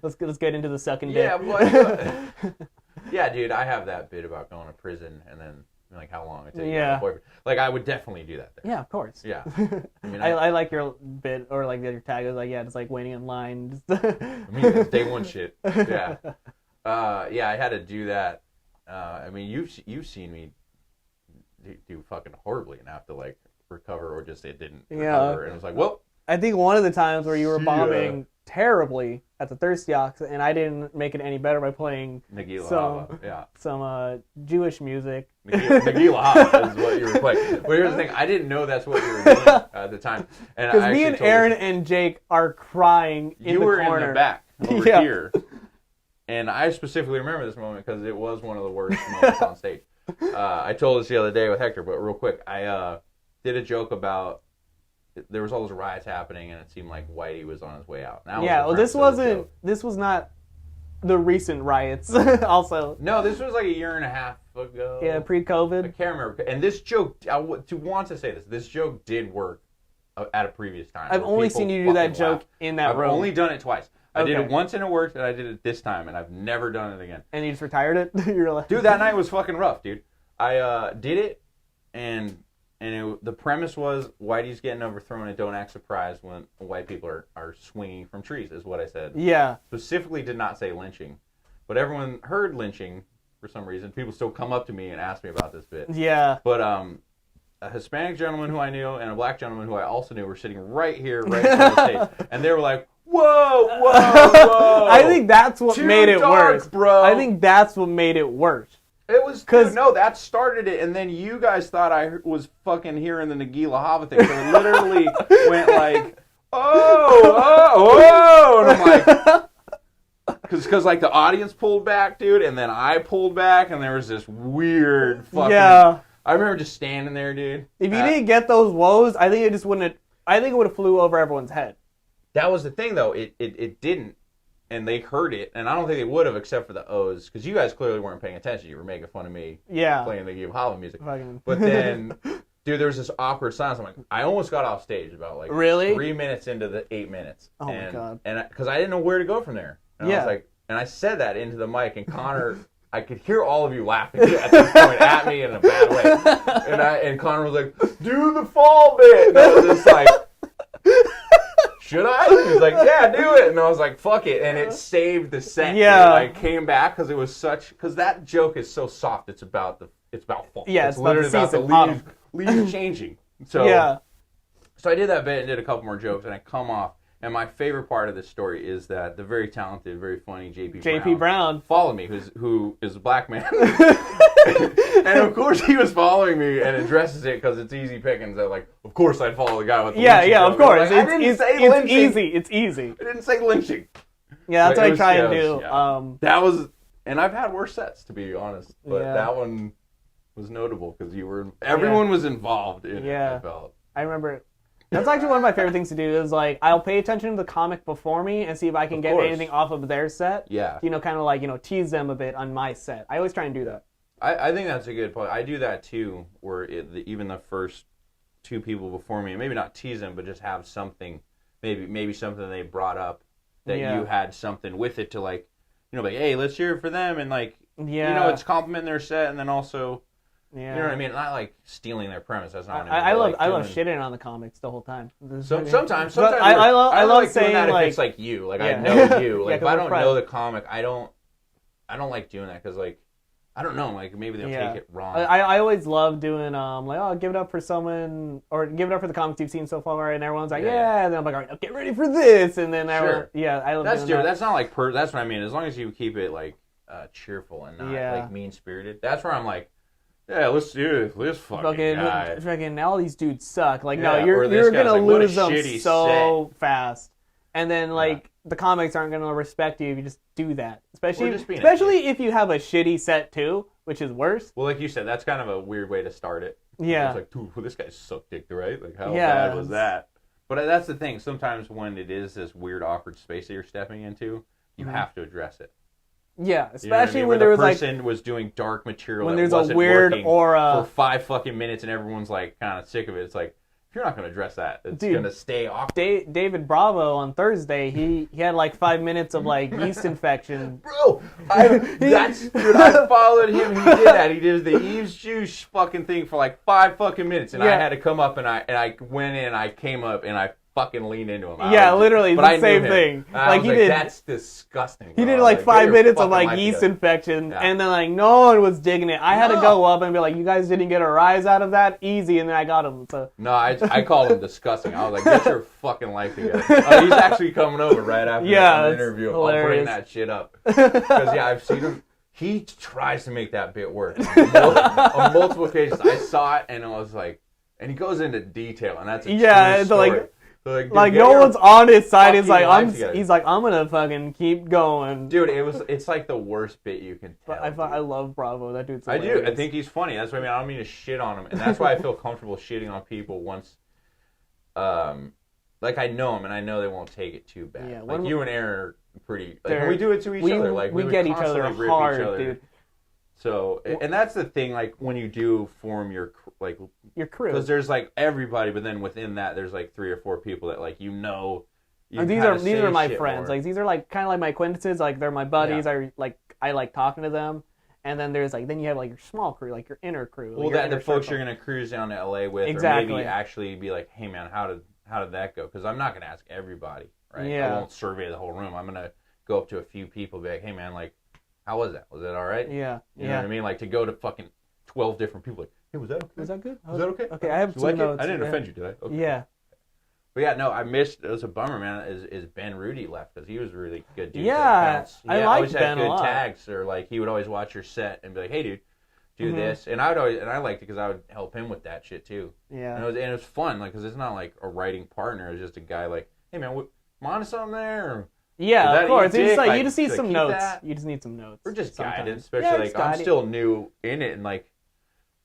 let's get into the second bit. Yeah, dude, I have that bit about going to prison and then like how long it takes. Yeah. Like I would definitely do that there. Yeah, of course. Yeah. I mean, I like your bit or like your tag is like it's like waiting in line. I mean, it's day one shit. Yeah. I had to do that. I mean, you've seen me do fucking horribly and have to like recover or just it didn't recover and it was like, well, I think one of the times where you were bombing terribly at the Thirsty Ox and I didn't make it any better by playing some Jewish music. Nagila Hava is what you were playing. But here's the thing, I didn't know that's what you were doing at the time. Because me and Aaron and Jake are crying in the corner. You were in the back over here. And I specifically remember this moment because it was one of the worst moments on stage. I told this the other day with Hector, but real quick, I did a joke about there was all those riots happening, and it seemed like Whitey was on his way out. This was not the recent riots. Also, no, this was like a year and a half ago. Yeah, pre-COVID. I can't remember. And this joke, this joke did work at a previous time. I've only seen you do that joke in that room. I've only done it twice. I did it once and it worked, and I did it this time, and I've never done it again. And you just retired it? You're like... Dude, that night was fucking rough, dude. I did it, and the premise was Whitey's getting overthrown, and don't act surprised when white people are swinging from trees, is what I said. Yeah. Specifically did not say lynching, but everyone heard lynching for some reason. People still come up to me and ask me about this bit. Yeah. But a Hispanic gentleman who I knew and a black gentleman who I also knew were sitting right here, right in front of the stage, and they were like, whoa. I think that's what made it dark, worse. Bro. I think that's what made it worse. It was, dude, no, that started it, and then you guys thought I was fucking hearing the Nagila Hava thing, so it literally went like, oh, and I'm like, because like the audience pulled back, dude, and then I pulled back, and there was this weird fucking, I remember just standing there, dude. If you didn't get those woes, I think it just wouldn't, I think it would have flew over everyone's head. That was the thing, though, it didn't. And they heard it, and I don't think they would have except for the O's, because you guys clearly weren't paying attention. You were making fun of me playing the Hava music. But then, dude, there was this awkward silence. I'm like, I almost got off stage about like 3 minutes into the 8 minutes. Oh, my God. And because I didn't know where to go from there. And I was like, and I said that into the mic, and Connor, I could hear all of you laughing at this point at me in a bad way. And Connor was like, do the fall bit. And I was just like, should I? He was like, yeah, do it. And I was like, fuck it. And it saved the set. Yeah. I came back because it was because that joke is so soft. It's about fall. Yeah, it's literally about the leaves changing. So I did that bit and did a couple more jokes, and I come off. And my favorite part of this story is that the very talented, very funny J.P. Brown followed me, who is a black man. And of course he was following me and addresses it because it's easy pickings. That like, of course I'd follow the guy with the lynching joke. Of course. Like, it's easy. It's easy. I didn't say lynching. Yeah, that's what I try and do. That was, and I've had worse sets, to be honest. But that one was notable because everyone was involved in it, I felt. I remember it. That's actually one of my favorite things to do is like I'll pay attention to the comic before me and see if I can get anything off of their set. Yeah. Kind of like, tease them a bit on my set. I always try and do that. I think that's a good point. I do that too, where even the first two people before me, maybe not tease them, but just have something, maybe something they brought up that you had something with it to like, like, hey, let's hear it for them, and like, it's complimenting their set, and then also. Yeah. You know what I mean? Not like stealing their premise. That's not what I mean. I love shitting on the comics the whole time. Sometimes I love like saying doing that like, if it's like you. Like I know you. Like if I don't know the comic, I don't like doing that because like I don't know. Like maybe they'll take it wrong. I always love doing give it up for someone or give it up for the comics you've seen so far, and everyone's like and then I'm like, all right, get ready for this, and then I love that's doing different. that. That's not like that's what I mean. As long as you keep it like cheerful and not like mean spirited. That's where I'm like. Yeah, let's do this fucking guy. Fucking all these dudes suck. Like, no, you're gonna lose them so fast. And then like the comics aren't gonna respect you if you just do that. Especially if you have a shitty set too, which is worse. Well, like you said, that's kind of a weird way to start it. Yeah. It's like, dude, this guy sucked dick, right? Like, how bad was that? But that's the thing. Sometimes when it is this weird, awkward space that you're stepping into, you have to address it. Yeah, especially when there was like... the person was doing dark material when there's a weird aura for 5 fucking minutes and everyone's like kind of sick of it. It's like, if you're not going to address that, it's going to stay off. David Bravo on Thursday, he had like 5 minutes of like yeast infection. Bro, I followed him. He did that. He did the Eve's Juice fucking thing for like 5 fucking minutes. And I had to come up and I went in, I came up and I fucking leaned into him. Literally the same thing. Like he did. That's disgusting. He did like 5 minutes of like yeast infection, and then like no one was digging it. I had to go up and be like, "You guys didn't get a rise out of that, easy," and then I got him. So no, I called him disgusting. I was like, "Get your fucking life together." He's actually coming over right after the interview. Hilarious. I'll bring that shit up because I've seen him. He tries to make that bit work on multiple occasions. I saw it and I was like, and he goes into detail, and that's a true story. Like no one's on his side. He's like, I'm gonna fucking keep going. Dude, it's like the worst bit you can tell. I love Bravo. That dude's hilarious. I do. I think he's funny. That's what I mean. I don't mean to shit on him, and that's why I feel comfortable shitting on people once. Like I know them, and I know they won't take it too bad. Yeah, like you and Aaron are pretty. Like, we do it to each other. Like we get each other hard, dude. So, and that's the thing, like, when you do form your crew. Because there's, like, everybody, but then within that, there's, like, 3 or 4 people that, like, these are my friends. More. Like, these are, like, kind of like my acquaintances. Like, they're my buddies. Yeah. I like talking to them. And then there's, like, then you have, like, your small crew, like, your inner crew. Well, like the folks you're going to cruise down to L.A. with. Exactly. Or maybe actually be like, hey, man, how did that go? Because I'm not going to ask everybody, right? Yeah. I won't survey the whole room. I'm going to go up to a few people and be like, hey, man, like, how was that? Was that all right? Yeah. You know what I mean? Like, to go to fucking 12 different people. Like, hey, was that okay? Was that good? Was that okay? Okay, I have 2 notes. I didn't offend you, did I? Okay. Yeah. But yeah, no, I missed. It was a bummer, man. Is Ben Rudy left because he was a really good dude. Yeah, I liked Ben a lot. always had good tags, or like he would always watch your set and be like, "Hey, dude, do this, and I liked it because I would help him with that shit too. Yeah, and it was fun, like, because it's not like a writing partner. It's just a guy like, hey man, am on to something there? Or, yeah, of course. It's like you just need some notes. That? You just need some notes. Or just guidance, especially like I'm still new in it and like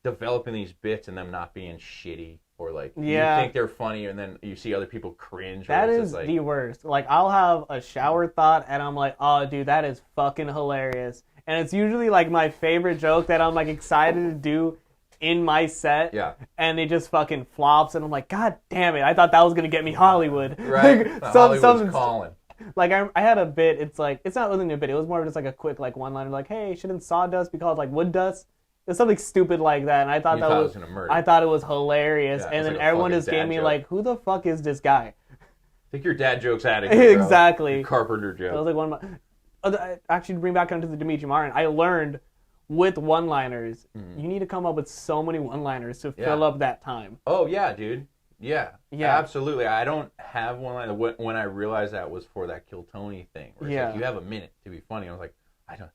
developing these bits and them not being shitty or like you think they're funny and then you see other people cringe. That is like, the worst. Like I'll have a shower thought and I'm like, oh dude, that is fucking hilarious. And it's usually like my favorite joke that I'm like excited to do in my set. Yeah. And it just fucking flops and I'm like, God damn it, I thought that was gonna get me Hollywood. Right. Hollywood's calling. Like I had a bit, it's like it wasn't a bit, it was more of just like a quick like one liner like, hey, shouldn't sawdust be called like wood dust? It's something stupid like that, and I thought I thought it was hilarious, and then like everyone just gave me joke. Like, who the fuck is this guy? Take your dad jokes out of here, exactly. Your carpenter joke. That was like one of my. Actually, to bring back onto the Dimitri Martin, I learned with one-liners, you need to come up with so many one-liners to fill up that time. Oh yeah, dude. Yeah, absolutely. I don't have one liner. When I realized that was for that Kill Tony thing, where it's like, you have a minute to be funny. I was like, I don't.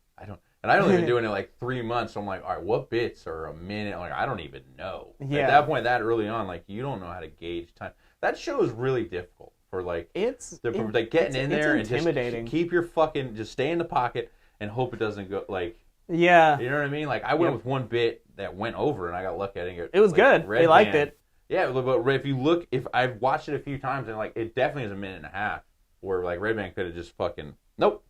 And I'd only been doing it like 3 months, so I'm like, all right, what bits are a minute? Like, I don't even know. Yeah. At that point, that early on, like, you don't know how to gauge time. That show is really difficult for, like, like getting in there and just keep your fucking, just stay in the pocket and hope it doesn't go, like, yeah. You know what I mean? Like, I went with one bit that went over, and I got lucky. I didn't get it was like, good. They liked it. Yeah, but if I've watched it a few times, and, like, it definitely is a minute and a half, where, like, Red Band could have just fucking, nope.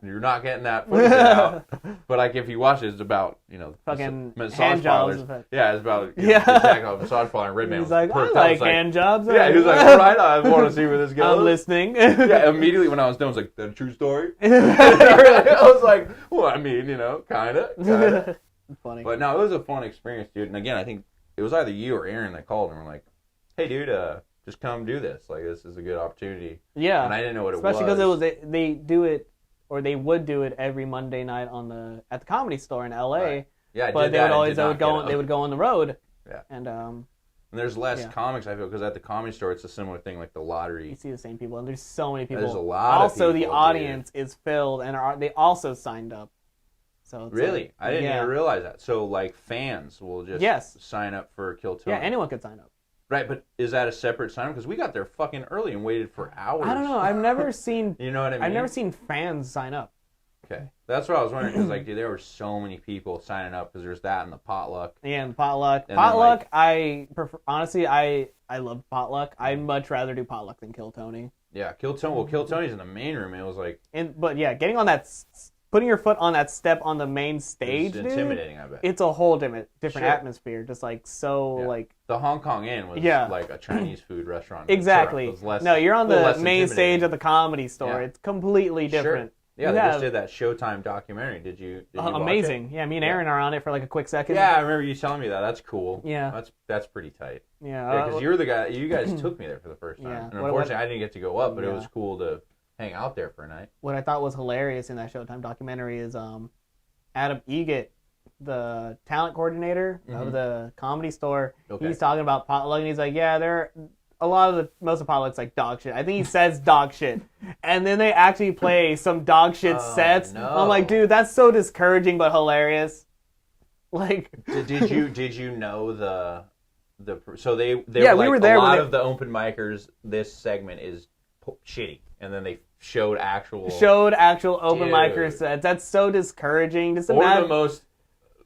You're not getting that footage out. But like if you watch it, it's about fucking massage parlors. Yeah, it's about massage parlor and Red Man. He's like, I like hand jobs. Yeah, he was like, all right, I want to see where this goes. I'm listening. Yeah, immediately when I was done, I was like, that a true story? I was like, well, I mean, kind of. Funny. But no, it was a fun experience, dude. And again, I think it was either you or Aaron that called and were like, hey, dude, just come do this. Like, this is a good opportunity. Yeah. And I didn't know what Especially because it was they do it. Or they would do it every Monday night at the Comedy Store in LA. Right. Yeah, but they would go on the road. Yeah. And there's less comics, I feel, because at the Comedy Store it's a similar thing like the lottery. You see the same people, and there's so many people. There's a lot of people. Also, the audience is filled, and they also signed up. So it's really, I didn't even realize that. So like fans will just sign up for Kill Tony. Yeah, anyone could sign up. Right, but is that a separate sign-up? Because we got there fucking early and waited for hours. I don't know. I've never seen... You know what I mean? I've never seen fans sign up. Okay. That's what I was wondering, because like, dude, there were so many people signing up, because there's that and the potluck. Yeah, and potluck. And potluck, then, I prefer... Honestly, I love potluck. I'd much rather do potluck than Kill Tony. Yeah, Kill Tony. Well, Kill Tony's in the main room, and it was like... But yeah, getting on that... Putting your foot on that step on the main stage, it's intimidating, I bet. It's a whole different atmosphere. Just like like the Hong Kong Inn was like a Chinese food restaurant. Exactly. No, you're on the main stage of the Comedy Store. Yeah. It's completely different. Sure. Yeah, they just did that Showtime documentary. Did you amazing. Watch it? Yeah, me and Aaron are on it for like a quick second. Yeah, I remember you telling me that. That's cool. Yeah. That's pretty tight. Yeah. Because you're the guy. You guys took me there for the first time. Yeah. And unfortunately, I didn't get to go up, but it was cool to hang out there for a night. What I thought was hilarious in that Showtime documentary is Adam Egett, the talent coordinator of the Comedy Store. Okay. He's talking about potluck, and he's like, yeah, most of potluck's like dog shit. I think he says dog shit. And then they actually play some dog shit sets. No. I'm like, dude, that's so discouraging but hilarious. Like, did you know the so they were like, we were there. A lot of the open micers, this segment is shitty. And then they showed actual open micer sets. That's so discouraging. Just imagine. Or the most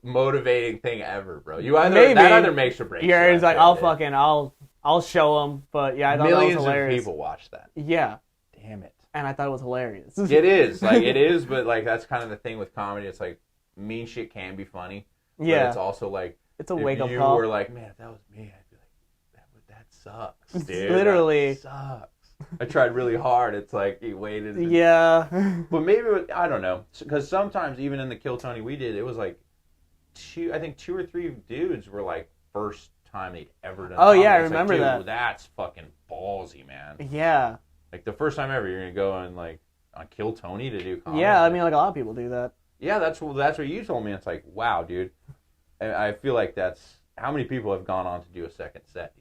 motivating thing ever, bro. That either makes or breaks. Yeah, he's like, I'll show them. But yeah, I thought millions that was hilarious. of people watch that. Yeah. Damn it. And I thought it was hilarious. It is. Like, it is, but like that's kind of the thing with comedy. It's like mean shit can be funny. Yeah. But it's also like it's a wake up call. If you were like, man, if that was me, I'd be like, that sucks, dude. Literally. That sucks. I tried really hard. It's like he waited. Yeah. But maybe I don't know, because sometimes even in the Kill Tony we did, it was like two or three dudes were like first time they'd ever done. Oh comedy. Yeah, I remember that. That's fucking ballsy, man. Yeah. Like the first time ever, you're gonna go and like on Kill Tony to do comedy. Yeah, I mean, like a lot of people do that. Yeah, that's what you told me. It's like, wow, dude. I feel like that's how many people have gone on to do a second set.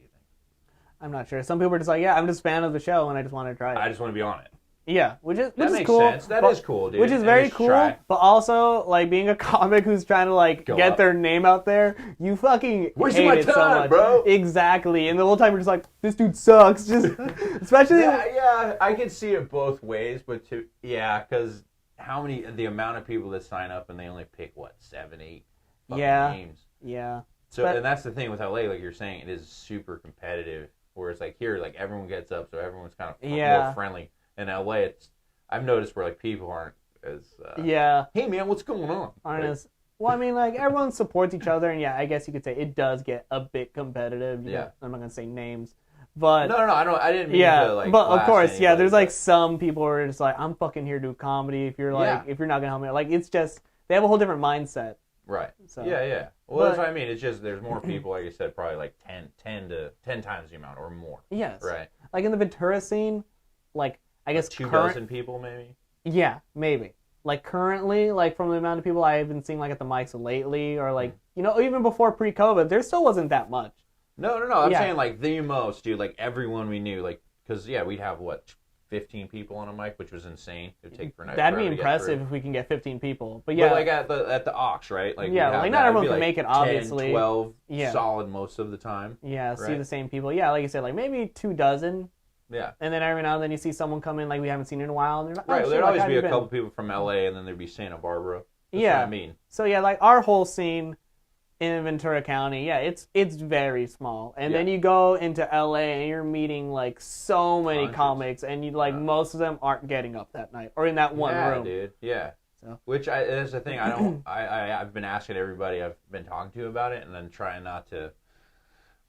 I'm not sure. Some people are just like, yeah, I'm just a fan of the show, and I just want to try it. I just want to be on it. Yeah, which is makes cool. Sense. That is cool, dude. Which is very cool. But also, like being a comic who's trying to like get their name out there, you fucking hate it so much, bro. Exactly. And the whole time you're just like, this dude sucks. Just especially. Yeah. I can see it both ways, but because the amount of people that sign up and they only pick 7, 8 names. Yeah. So and that's the thing with LA, like you're saying, it is super competitive. Where it's like here, like everyone gets up, so everyone's kind of more friendly. In LA, I've noticed where like people aren't as hey man, what's going on? Well, I mean, like everyone supports each other, and I guess you could say it does get a bit competitive. I'm not gonna say names, but no, I didn't mean to like. But of course, there's like some people who are just like, I'm fucking here to do comedy. If you're like, if you're not gonna help me, like it's just they have a whole different mindset. Right. So yeah. Well, that's what I mean. It's just there's more people, like you said, probably like 10 times the amount or more. Yes. Right. Like in the Ventura scene, like. I guess 2,000 people, maybe? Yeah, maybe. Like, currently, like, from the amount of people I've been seeing, like, at the mics lately, or, like, even before pre-COVID, there still wasn't that much. No. I'm saying, like, the most, dude. Like, everyone we knew, like, because, we'd have, 15 people on a mic, which was insane. It would take for a night. That'd be impressive if we can get 15 people. But, like, at the Ox, right? Like, like, not everyone can make it, obviously. 10, 12 solid most of the time. Yeah, right? See the same people. Yeah, like you said, like, maybe 24. Yeah. And then every now and then you see someone come in like we haven't seen in a while. And they're like, right, there'd always be a couple people from LA, and then there'd be Santa Barbara. That's what I mean. So, like our whole scene in Ventura County, it's very small. And then you go into LA, and you're meeting like so many comics, and you like most of them aren't getting up that night or in that one room. Yeah, dude. Yeah. So. Which is the thing. I've been asking everybody I've been talking to about it, and then trying not to.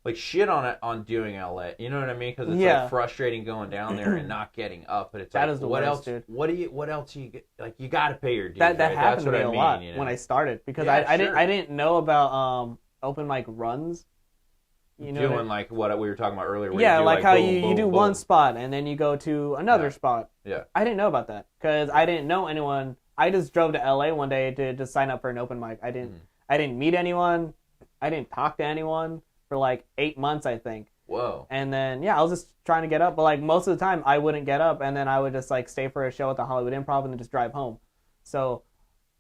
Like, shit on it on doing LA. You know what I mean? Because it's, like, frustrating going down there and not getting up. But it's that like, is the what worst, else? Dude. What else you get? Like, you got to pay your dues, That right? happened to me a lot when I started. Because I didn't know about open mic runs. You know, doing, like, what we were talking about earlier. Yeah, like how you do one spot, and then you go to another spot. Yeah. I didn't know about that. Because I didn't know anyone. I just drove to LA one day to sign up for an open mic. I didn't meet anyone. I didn't talk to anyone. For like 8 months, I think. Whoa. And then, I was just trying to get up. But like most of the time, I wouldn't get up. And then I would just like stay for a show at the Hollywood Improv and then just drive home. So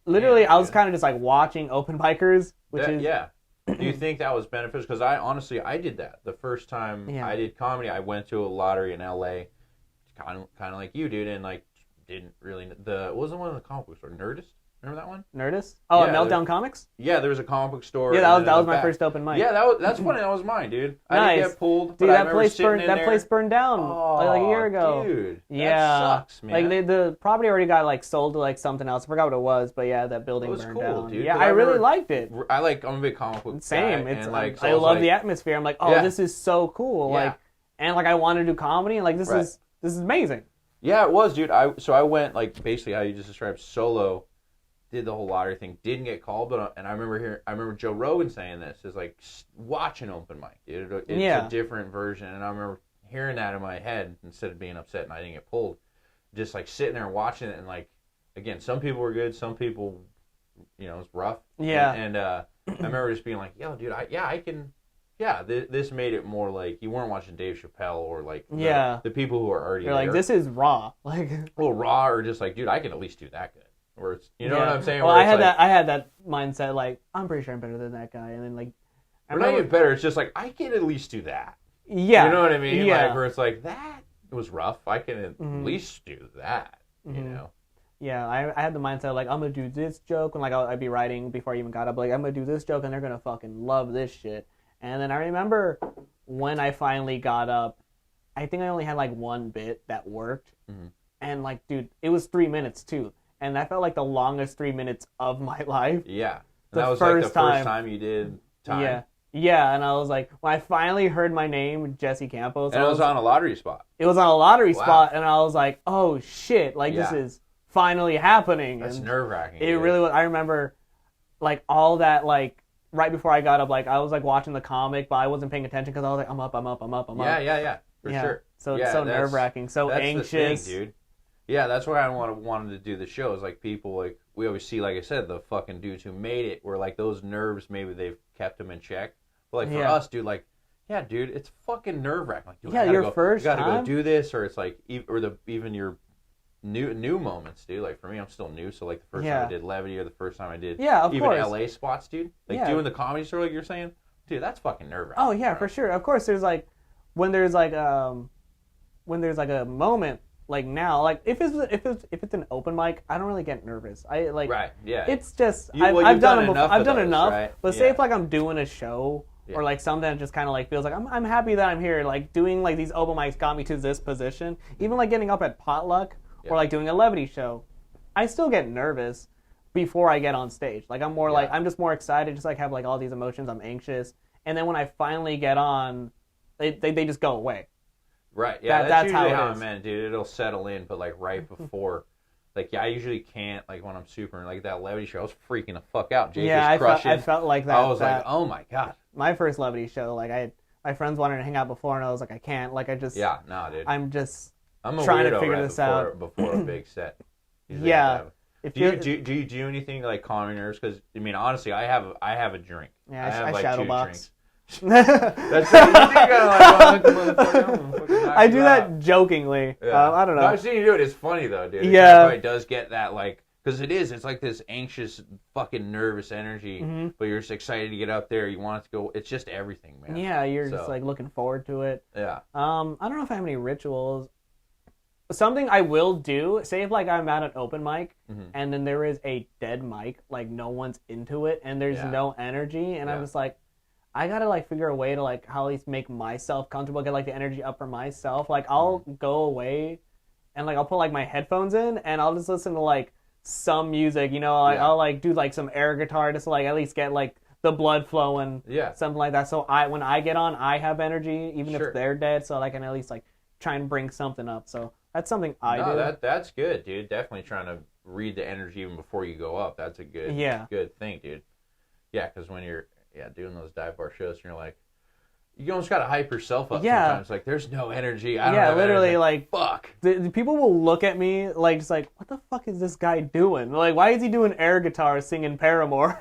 literally, I was kind of just like watching open micers. Yeah. Do you think that was beneficial? Because I did that. The first time I did comedy, I went to a lottery in LA. Kind of like you, dude. And like didn't really... What was the one in the comic book store? Nerdist? Remember that one? Nerdist? Oh, yeah, Meltdown Comics? Yeah, there was a comic book store. Yeah, that was my first open mic. Yeah, that's funny. That was mine, dude. Nice. I didn't get pulled. Dude, that place burned down like a year ago. Dude, yeah, that sucks, man. Like the property already got like sold to like something else. I forgot what it was, but that building burned down. Dude, yeah, I really liked it. I'm a big comic book Same. guy. It's and, like, I love the atmosphere. I'm like, this is so cool. Yeah. Like I want to do comedy, and like this is amazing. Yeah, it was, dude. So I went like basically how you just described, solo. Did the whole lottery thing, didn't get called, and I remember Joe Rogan saying this, is like, watch an open mic, dude. It's a different version, and I remember hearing that in my head instead of being upset and I didn't get pulled, just like sitting there and watching it, and like, again, some people were good, some people, it's rough. Yeah. And I remember just being like, yo, dude, I can. Yeah, this made it more like you weren't watching Dave Chappelle or like the people who are already You're there. Like, this is raw, like raw, or just like, dude, I can at least do that good. Or it's, what I'm saying? Well, I had that mindset, like, I'm pretty sure I'm better than that guy, and then like, I'm not even better. It's just like I can at least do that. Yeah, you know what I mean? Yeah. Like, where it's like that was rough. I can at least do that. You know? Yeah, I had the mindset like I'm gonna do this joke when like I'd be writing before I even got up. Like I'm gonna do this joke and they're gonna fucking love this shit. And then I remember when I finally got up, I think I only had like one bit that worked, and like, dude, it was 3 minutes too. And that felt like the longest 3 minutes of my life. Yeah. That was like the first time you did time. Yeah. Yeah, and I was like, when I finally heard my name, Jesse Campos. And it was on a lottery spot. It was on a lottery spot, and I was like, oh shit, like this is finally happening. That's nerve-wracking. It really was. I remember, like, all that, like, right before I got up, like, I was, like, watching the comic, but I wasn't paying attention because I was like, I'm up. Yeah, for sure. So it's so nerve-wracking, so anxious. That's the thing, dude. Yeah, that's why I wanted to do the show. Is like people, like, we always see, like I said, the fucking dudes who made it, where, like, those nerves, maybe they've kept them in check. But, like, for us, dude, like, yeah, dude, it's fucking nerve-wracking. Like, dude, your first you gotta time? go do this, or it's like, even your new moments, dude. Like for me, I'm still new. So like the first time I did levity, or the first time I did of even course. LA spots, dude. Like doing the comedy store, like you're saying, dude, that's fucking nerve-wracking. Oh yeah, for sure. Of course, there's like when there's like a moment like now, like if it's an open mic, I don't really get nervous. I like It's just I've done enough. Right? But say if like I'm doing a show. Yeah. Or like something that just kind of like feels like I'm happy that I'm here. Like doing like these open mics got me to this position. Even like getting up at potluck or like doing a levity show, I still get nervous before I get on stage. Like I'm more like I'm just more excited, just like have like all these emotions. I'm anxious, and then when I finally get on, they just go away. Right. Yeah. That's usually how I'm in, dude. It'll settle in, but like right before. Like, I usually can't, like, when I'm super, like, that levity show, I was freaking the fuck out. Jake was crushing. I felt like that. I was like, oh, my God. My first levity show, like, my friends wanted to hang out before, and I was like, I can't. Like, I just... Yeah, no, dude. I'm trying to figure this out. Before a big set. Yeah. Do you do anything, like, calm your nerves? Because, I mean, honestly, I have a drink. Yeah, I have, like, shadow 2 box. drinks. That's you think like, oh, I do that jokingly. I don't know. No, I've seen you do it. It's funny though, dude. It does get that like because it's like this anxious, fucking nervous energy, but you're just excited to get up there. You want it to go. It's just everything, man. Yeah, you're just like looking forward to it. Yeah. I don't know if I have any rituals. Something I will do. Say if like I'm at an open mic and then there is a dead mic, like no one's into it and there's no energy, and I'm just like. I gotta like figure a way to like how at least make myself comfortable, get like the energy up for myself. Like I'll go away and like I'll put like my headphones in and I'll just listen to like some music, you know, like I'll like do like some air guitar just to like at least get like the blood flowing, something like that. So when I get on, I have energy, even if they're dead, so I can at least like try and bring something up. So that's something I do. That's good, dude. Definitely trying to read the energy even before you go up. That's a good thing, dude. Yeah, because when you're doing those dive bar shows, and you're like, you almost gotta hype yourself up sometimes. Like, there's no energy. I don't have literally, energy. like, fuck. The people will look at me like, just like, what the fuck is this guy doing? Like, why is he doing air guitar singing Paramore?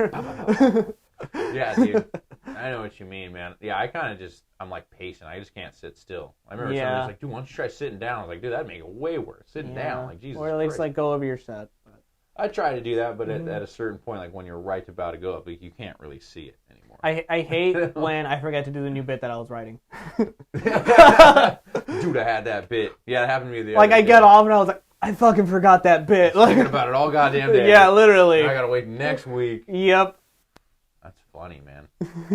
Yeah, dude. I know what you mean, man. Yeah, I kind of just, I'm like pacing. I just can't sit still. I remember somebody was like, dude, why don't you try sitting down? I was like, dude, that'd make it way worse. Sitting down, like, Jesus Or at least, Christ. like, go over your set. I try to do that, but at a certain point, like when you're right about to go up, like, you can't really see it anymore. I hate when I forget to do the new bit that I was writing. Dude, I had that bit. Yeah, it happened to me the other day. I get off and I was like, I fucking forgot that bit. Like, thinking about it all goddamn day. Yeah, literally. I gotta wait next week. Yep. That's funny, man.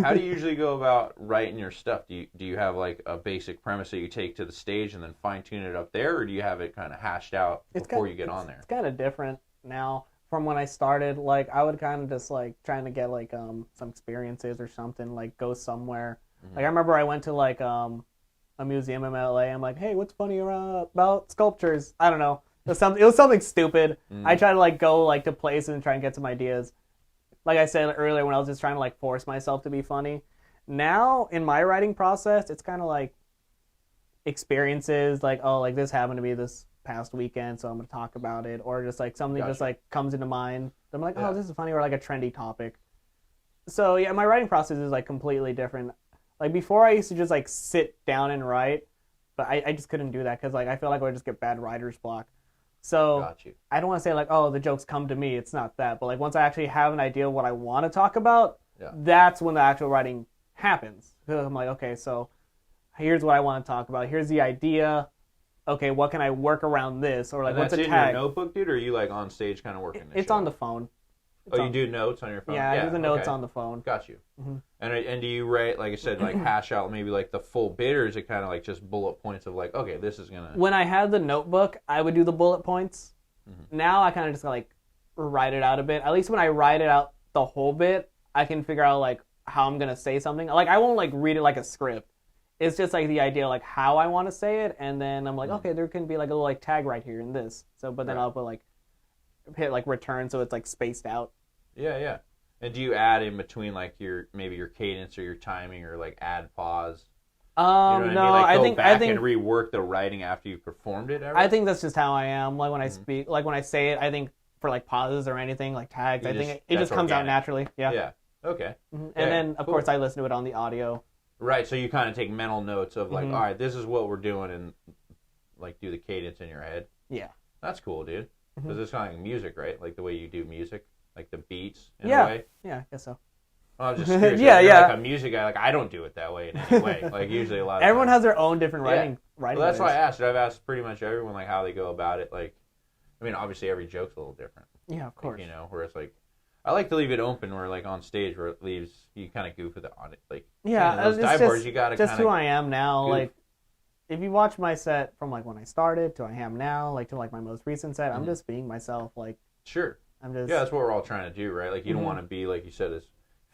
How do you usually go about writing your stuff? Do you have like a basic premise that you take to the stage and then fine tune it up there, or do you have it kind of hashed out before you get on there? It's kind of different now from when I started. Like I would kind of just like trying to get like some experiences or something, like go somewhere. Like I remember I went to like a museum in LA. I'm like, hey, what's funny about sculptures? I don't know. It was something stupid. I try to like go like to places and try and get some ideas. Like I said earlier, when I was just trying to like force myself to be funny. Now in my writing process, it's kind of like experiences. Like, oh, like this happened to me this past weekend, so I'm gonna talk about it, or just like something just like comes into mind. I'm like, oh, this is funny, or like a trendy topic. So yeah, my writing process is like completely different. Like before, I used to just like sit down and write, but I just couldn't do that because like I feel like I would just get bad writer's block. So I don't want to say like, oh, the jokes come to me. It's not that, but like once I actually have an idea of what I want to talk about, that's when the actual writing happens. I'm like, okay, so here's what I want to talk about. Here's the idea. Okay, what can I work around this? Or like, what's a tag? That's in your notebook, dude, or are you like on stage kind of working this It's on the phone. You do notes on your phone? Yeah, I do the notes on the phone. Got you. And do you write, like I said, like hash out maybe like the full bit, or is it kind of like just bullet points of like, okay, this is gonna... When I had the notebook, I would do the bullet points. Now I kind of just like write it out a bit. At least when I write it out the whole bit, I can figure out like how I'm gonna say something. Like I won't like read it like a script. It's just like the idea like how I want to say it, and then I'm like, okay, there can be like a little like tag right here in this. So, but then I'll put like hit like return so it's like spaced out. Yeah. And do you add in between like your cadence or your timing, or like add pause? You know what no, I mean? Like I think and rework the writing after you performed it. Ever? I think that's just how I am. Like when I speak, like when I say it, I think for like pauses or anything like tags, I think it just comes out naturally. Yeah. Yeah. Okay. And then of course I listen to it on the audio. Right. So you kind of take mental notes of like, all right, this is what we're doing, and like do the cadence in your head. Yeah. That's cool, dude. Because it's kind of like music, right? Like the way you do music, like the beats in a way. Yeah, I guess so. Well, I was just curious. You're like a music guy. Like I don't do it that way in any way. Like usually a lot of everyone times. has their own different writing. Well, that's why I asked. I've asked pretty much everyone like how they go about it. Like, I mean, obviously every joke's a little different. Yeah, of course. Like, where it's like, I like to leave it open where like on stage where it leaves you kind of goof with it on it. Like those dive bars you gotta just who I am now. Goof. Like if you watch my set from like when I started to I am now, like to like my most recent set, I'm just being myself. Like sure. I'm just that's what we're all trying to do, right? Like you don't want to be like you said this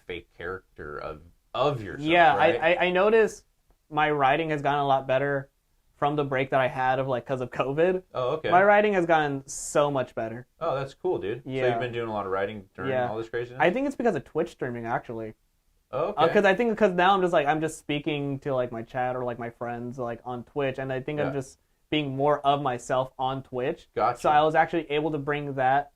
fake character of yourself. Yeah, right? I noticed my writing has gotten a lot better from the break that I had of like because of COVID. Oh, okay. My writing has gotten so much better. Oh, that's cool, dude. Yeah. So you've been doing a lot of writing during all this craziness? I think it's because of Twitch streaming actually. Oh, okay. Because now I'm just speaking to like my chat or like my friends like on Twitch, and I think I'm just being more of myself on Twitch. Gotcha. So I was actually able to bring that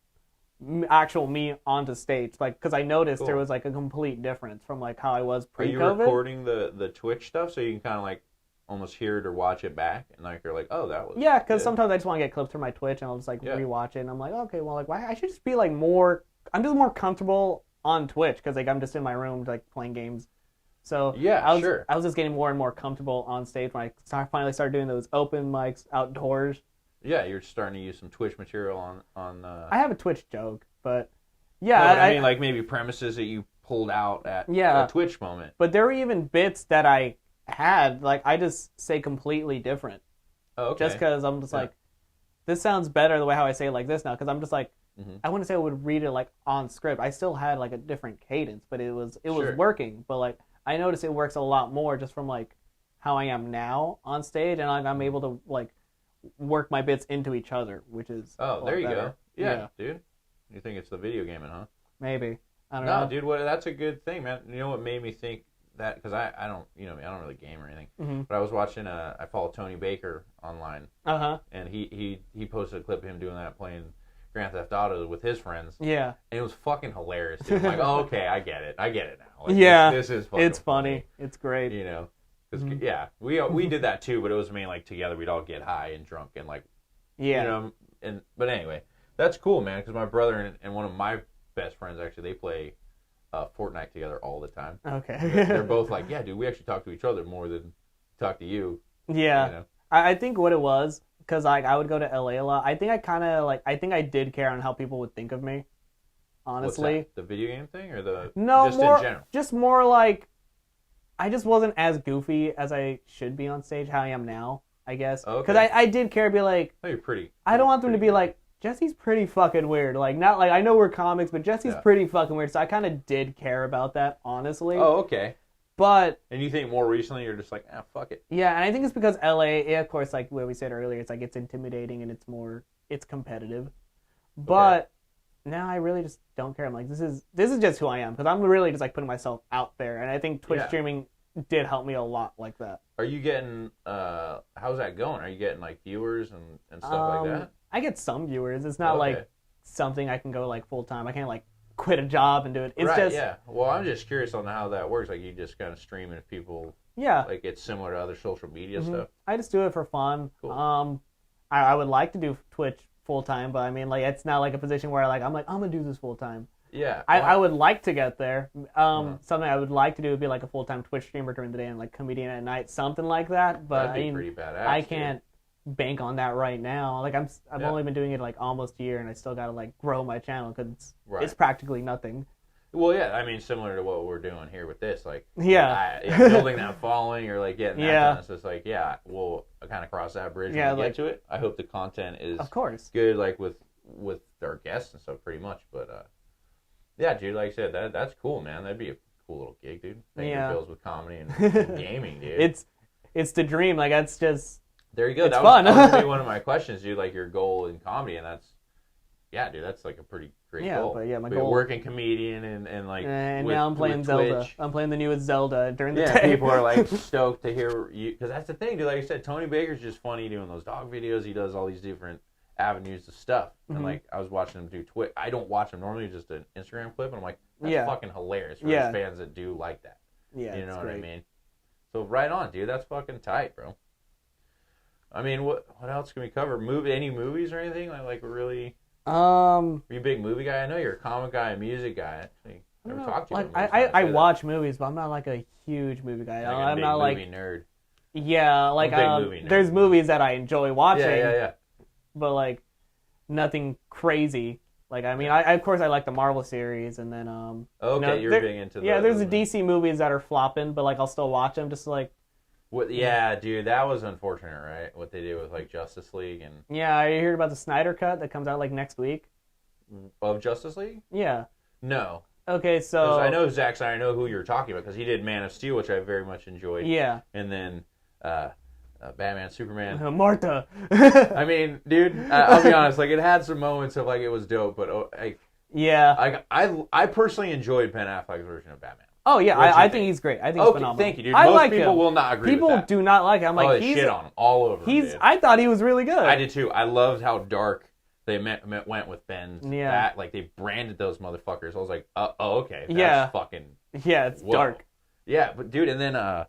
actual me onto stage, like because I noticed there was like a complete difference from like how I was pre-COVID. Are you recording the Twitch stuff so you can kind of like almost hear it or watch it back, and like you're like, oh, that was because sometimes I just want to get clips from my Twitch and I'll just like rewatch it, and I'm like, okay, well, like why I should just be like more. I'm just more comfortable on Twitch because like I'm just in my room like playing games. So I was just getting more and more comfortable on stage when I finally started doing those open mics outdoors. Yeah, you're starting to use some Twitch material on. I have a Twitch joke, but I mean like maybe premises that you pulled out at a Twitch moment. But there were even bits that I had like I just say completely different. Oh, okay. Just because I'm just like, this sounds better the way how I say it like this now. Because I'm just like, I wouldn't say I would read it like on script. I still had like a different cadence, but it was working. But like I noticed it works a lot more just from like how I am now on stage, and like I'm able to like work my bits into each other, which is there you go. Yeah, dude. You think it's the video gaming, huh? Maybe. I don't know. No, dude. That's a good thing, man. You know what made me think that? Because I don't, I don't really game or anything. But I was watching. I follow Tony Baker online. And he posted a clip of him doing that, playing Grand Theft Auto with his friends. Yeah. And it was fucking hilarious. Dude. I'm like, oh, okay, I get it now. Like, this is fucking it's funny. It's great. Because we did that too, but it was mainly like together. We'd all get high and drunk and like, but anyway, that's cool, man. Because my brother and one of my best friends actually, they play Fortnite together all the time. Okay. They're both like, yeah, dude, we actually talk to each other more than talk to you. Yeah. I think what it was, because like I would go to LA a lot. I think I did care on how people would think of me. Honestly. What's that? The video game thing or the in general? Just more like I just wasn't as goofy as I should be on stage, how I am now, I guess. Because I did care to be like, oh, you're pretty. I don't want them to be like, Jesse's pretty fucking weird. Like, not like, I know we're comics, but Jesse's pretty fucking weird. So I kind of did care about that, honestly. Oh, okay. But. And you think more recently you're just like, fuck it. Yeah, and I think it's because LA, of course, like what we said earlier, it's like it's intimidating and it's competitive. But. Now I really just don't care. I'm like, this is just who I am, because I'm really just like putting myself out there, and I think Twitch streaming did help me a lot like that. Are you getting how's that going? Are you getting like viewers and stuff like that? I get some viewers. It's not like something I can go like full time. I can't like quit a job and do it. It's just Well, I'm just curious on how that works. Like you just kind of stream and if people like it's similar to other social media stuff. I just do it for fun. Cool. I would like to do Twitch full time, but I mean, like, it's not like a position where I'm gonna do this full time. Yeah, I would like to get there. Something I would like to do would be like a full time Twitch streamer during the day and like comedian at night, something like that. But that'd be pretty badass. I can't bank on that right now. Like I've only been doing it like almost a year, and I still gotta like grow my channel because it's practically nothing. Well, yeah, I mean, similar to what we're doing here with this, like, building that following or like getting that done. So it's like, we'll kind of cross that bridge when we get to it. I hope the content is, of course, good, like with our guests and stuff, pretty much. But dude, like I said, that's cool, man. That'd be a cool little gig, dude. Paying your bills with comedy and gaming, dude. It's the dream. Like that's just there you go. It's fun. That was gonna be one of my questions, dude. Like your goal in comedy, and that's. Yeah, dude, that's like a pretty great goal. But my goal. Working comedian and like. And now I'm playing Zelda. Twitch. I'm playing the newest Zelda during the day. Yeah, people are like stoked to hear you, because that's the thing, dude. Like I said, Tony Baker's just funny doing those dog videos. He does all these different avenues of stuff. And like I was watching him do Twitch. I don't watch him normally, just an Instagram clip, and I'm like, that's fucking hilarious for his fans that do like that. Yeah, you know what I mean? So right on, dude. That's fucking tight, bro. I mean, what else can we cover? Any movies or anything? Like really? Are you a big movie guy? I know you're a comic guy, a music guy. I never talked to you. I watch movies, but I'm not like a huge movie guy. I'm not like movie nerd. Yeah, like there's movies that I enjoy watching. Yeah. But like nothing crazy. Like I mean, I of course I like the Marvel series, and then you're big into there's the DC movies that are flopping, but like I'll still watch them just like. Yeah, dude, that was unfortunate, right? What they did with like Justice League and. Yeah, I heard about the Snyder Cut that comes out like next week. Of Justice League? Yeah. No. Okay, so I know Zack Snyder. I know who you're talking about because he did Man of Steel, which I very much enjoyed. Yeah. And then Batman, Superman. Martha. I mean, dude, I'll be honest. Like, it had some moments of like it was dope, but yeah. I personally enjoyed Ben Affleck's version of Batman. Oh yeah, I think he's great. I think he's phenomenal. Thank you, dude. Most people will not agree with that. People do not like him. I'm like, they shit on him all over. I thought he was really good. I did too. I loved how dark they went with Ben's. Yeah. Like they branded those motherfuckers. I was like, okay. That's fucking. Yeah, it's dark. Yeah, but dude, and then what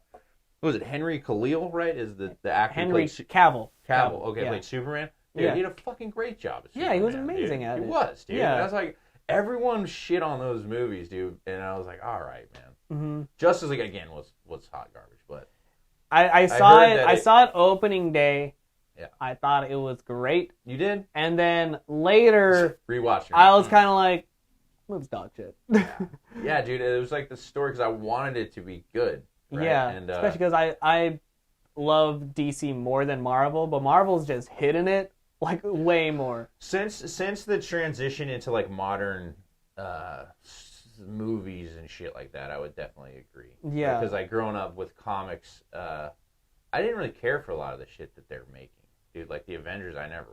was it? Henry Cavill, right? Is the actor Henry Cavill? Cavill. Okay, played Superman. Dude, he did a fucking great job as Superman. Yeah, he was amazing at it. He was, dude. Yeah. And I was like, everyone shit on those movies, dude, and I was like, all right, man. Mm-hmm. Justice League again was hot garbage, but I saw it. I saw it opening day. Yeah, I thought it was great. You did, and then later rewatching. I was kind of like, "Movie's dog shit." Yeah, dude, it was like the story because I wanted it to be good. Right? Yeah, and, especially because I love DC more than Marvel, but Marvel's just hitting it like way more. Since the transition into like modern movies and shit like that, I would definitely agree. Yeah, because like growing up with comics, I didn't really care for a lot of the shit that they're making, dude. Like the Avengers, I never.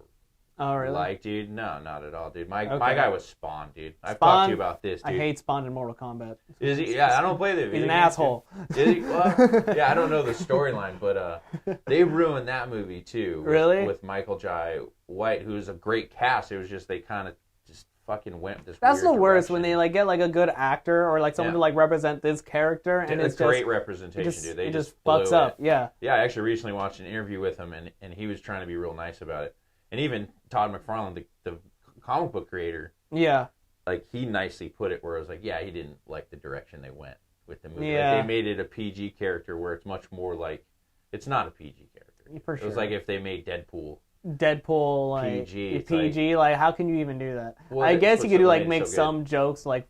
Oh really? Like, dude, no, not at all, dude. My guy was Spawn, dude. I've Spawn, talked to you about this, dude. I hate Spawn in Mortal Kombat. Is he? Yeah, I don't play the video. He's an asshole. Is he? Well, yeah, I don't know the storyline, but they ruined that movie too. Really? With Michael Jai White, who's a great cast. It was just they kind of just fucking went this. That's weird the worst direction. when they like get like a good actor or like someone to like represent this character, and it's great just, representation, dude. They just fucks up. Yeah. Yeah, I actually recently watched an interview with him, and he was trying to be real nice about it. And even Todd McFarlane, the comic book creator, like he nicely put it where it was like, yeah, he didn't like the direction they went with the movie. Yeah. Like they made it a PG character where it's much more like it's not a PG character. For sure. It was like if they made Deadpool like PG, like how can you even do that? Well, I guess you could do like make some jokes like,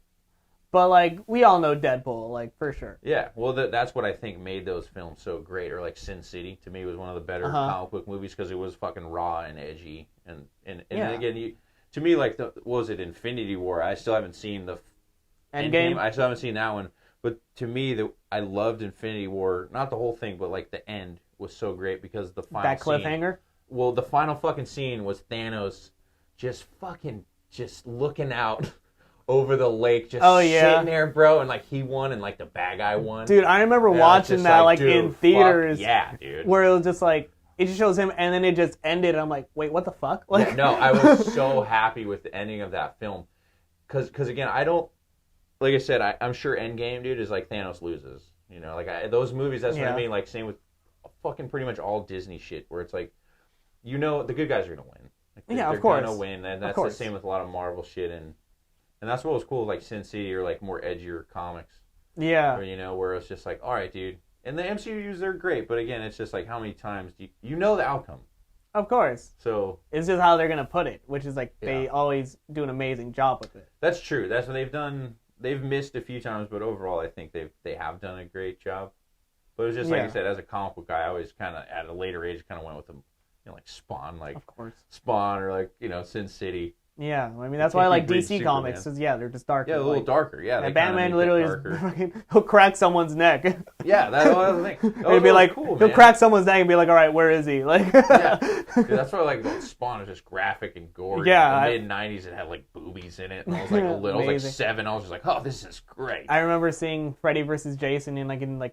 but like we all know Deadpool, like for sure. Yeah, well that's what I think made those films so great. Or like Sin City to me was one of the better comic book movies because it was fucking raw and edgy and then again to me like what was it Infinity War? I still haven't seen the Endgame. I still haven't seen that one. But to me, I loved Infinity War. Not the whole thing, but like the end was so great because the final cliffhanger. Well, the final fucking scene was Thanos just looking out over the lake, just sitting there, bro, and like he won and like the bad guy won. Dude, I remember watching that like in theaters. Yeah, dude. Where it was just like it just shows him and then it just ended and I'm like, wait, what the fuck? Like yeah, no, I was so happy with the ending of that film. Cause again, I don't like I said, I'm sure Endgame, dude, is like Thanos loses. You know, like those movies, that's what I mean. Like same with fucking pretty much all Disney shit where it's like, you know, the good guys are gonna win. Like, of course. They're gonna win, and that's the same with a lot of Marvel shit, and that's what was cool, like Sin City or like more edgier comics. Yeah. Where, you know, where it's just like, all right, dude. And the MCUs, they're great, but again, it's just like how many times do you know the outcome? Of course. So it's just how they're gonna put it, which is like they always do an amazing job with it. That's true. That's what they've done. They've missed a few times, but overall, I think they have done a great job. But it was just like I said, as a comic book guy, I always kind of at a later age kind of went with them. You know, like Spawn, like of course. Spawn, or like Sin City. Yeah, I mean that's why I like DC comics. Cause, they're just darker. Yeah, a little darker. Yeah, and Batman literally he'll crack someone's neck. Yeah, that's the thing. It'd be like cool, he'll crack someone's neck and be like, all right, where is he? Like, yeah, dude, that's why I like about Spawn is just graphic and gory. Yeah, in the mid-90s it had like boobies in it, and I was like a little, I was like 7. I was just like, oh, this is great. I remember seeing Freddy vs. Jason in the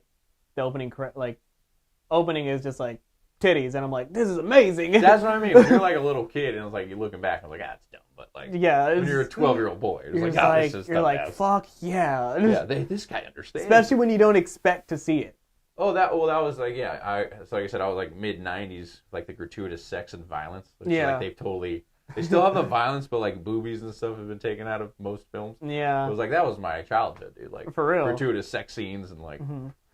opening opening is just like titties, and I'm like, this is amazing. That's what I mean. When you're like a little kid, and it was like you're looking back, I was like, it's dumb, but like, when you're a 12-year-old boy, it's like, this is you're like, fuck yeah, yeah. This guy understands. Especially when you don't expect to see it. Oh, that was like, yeah. So like I said, I was like mid '90s, like the gratuitous sex and violence. Like they still have the violence, but like boobies and stuff have been taken out of most films. Yeah. It was like that was my childhood, dude. Like for real, gratuitous sex scenes and like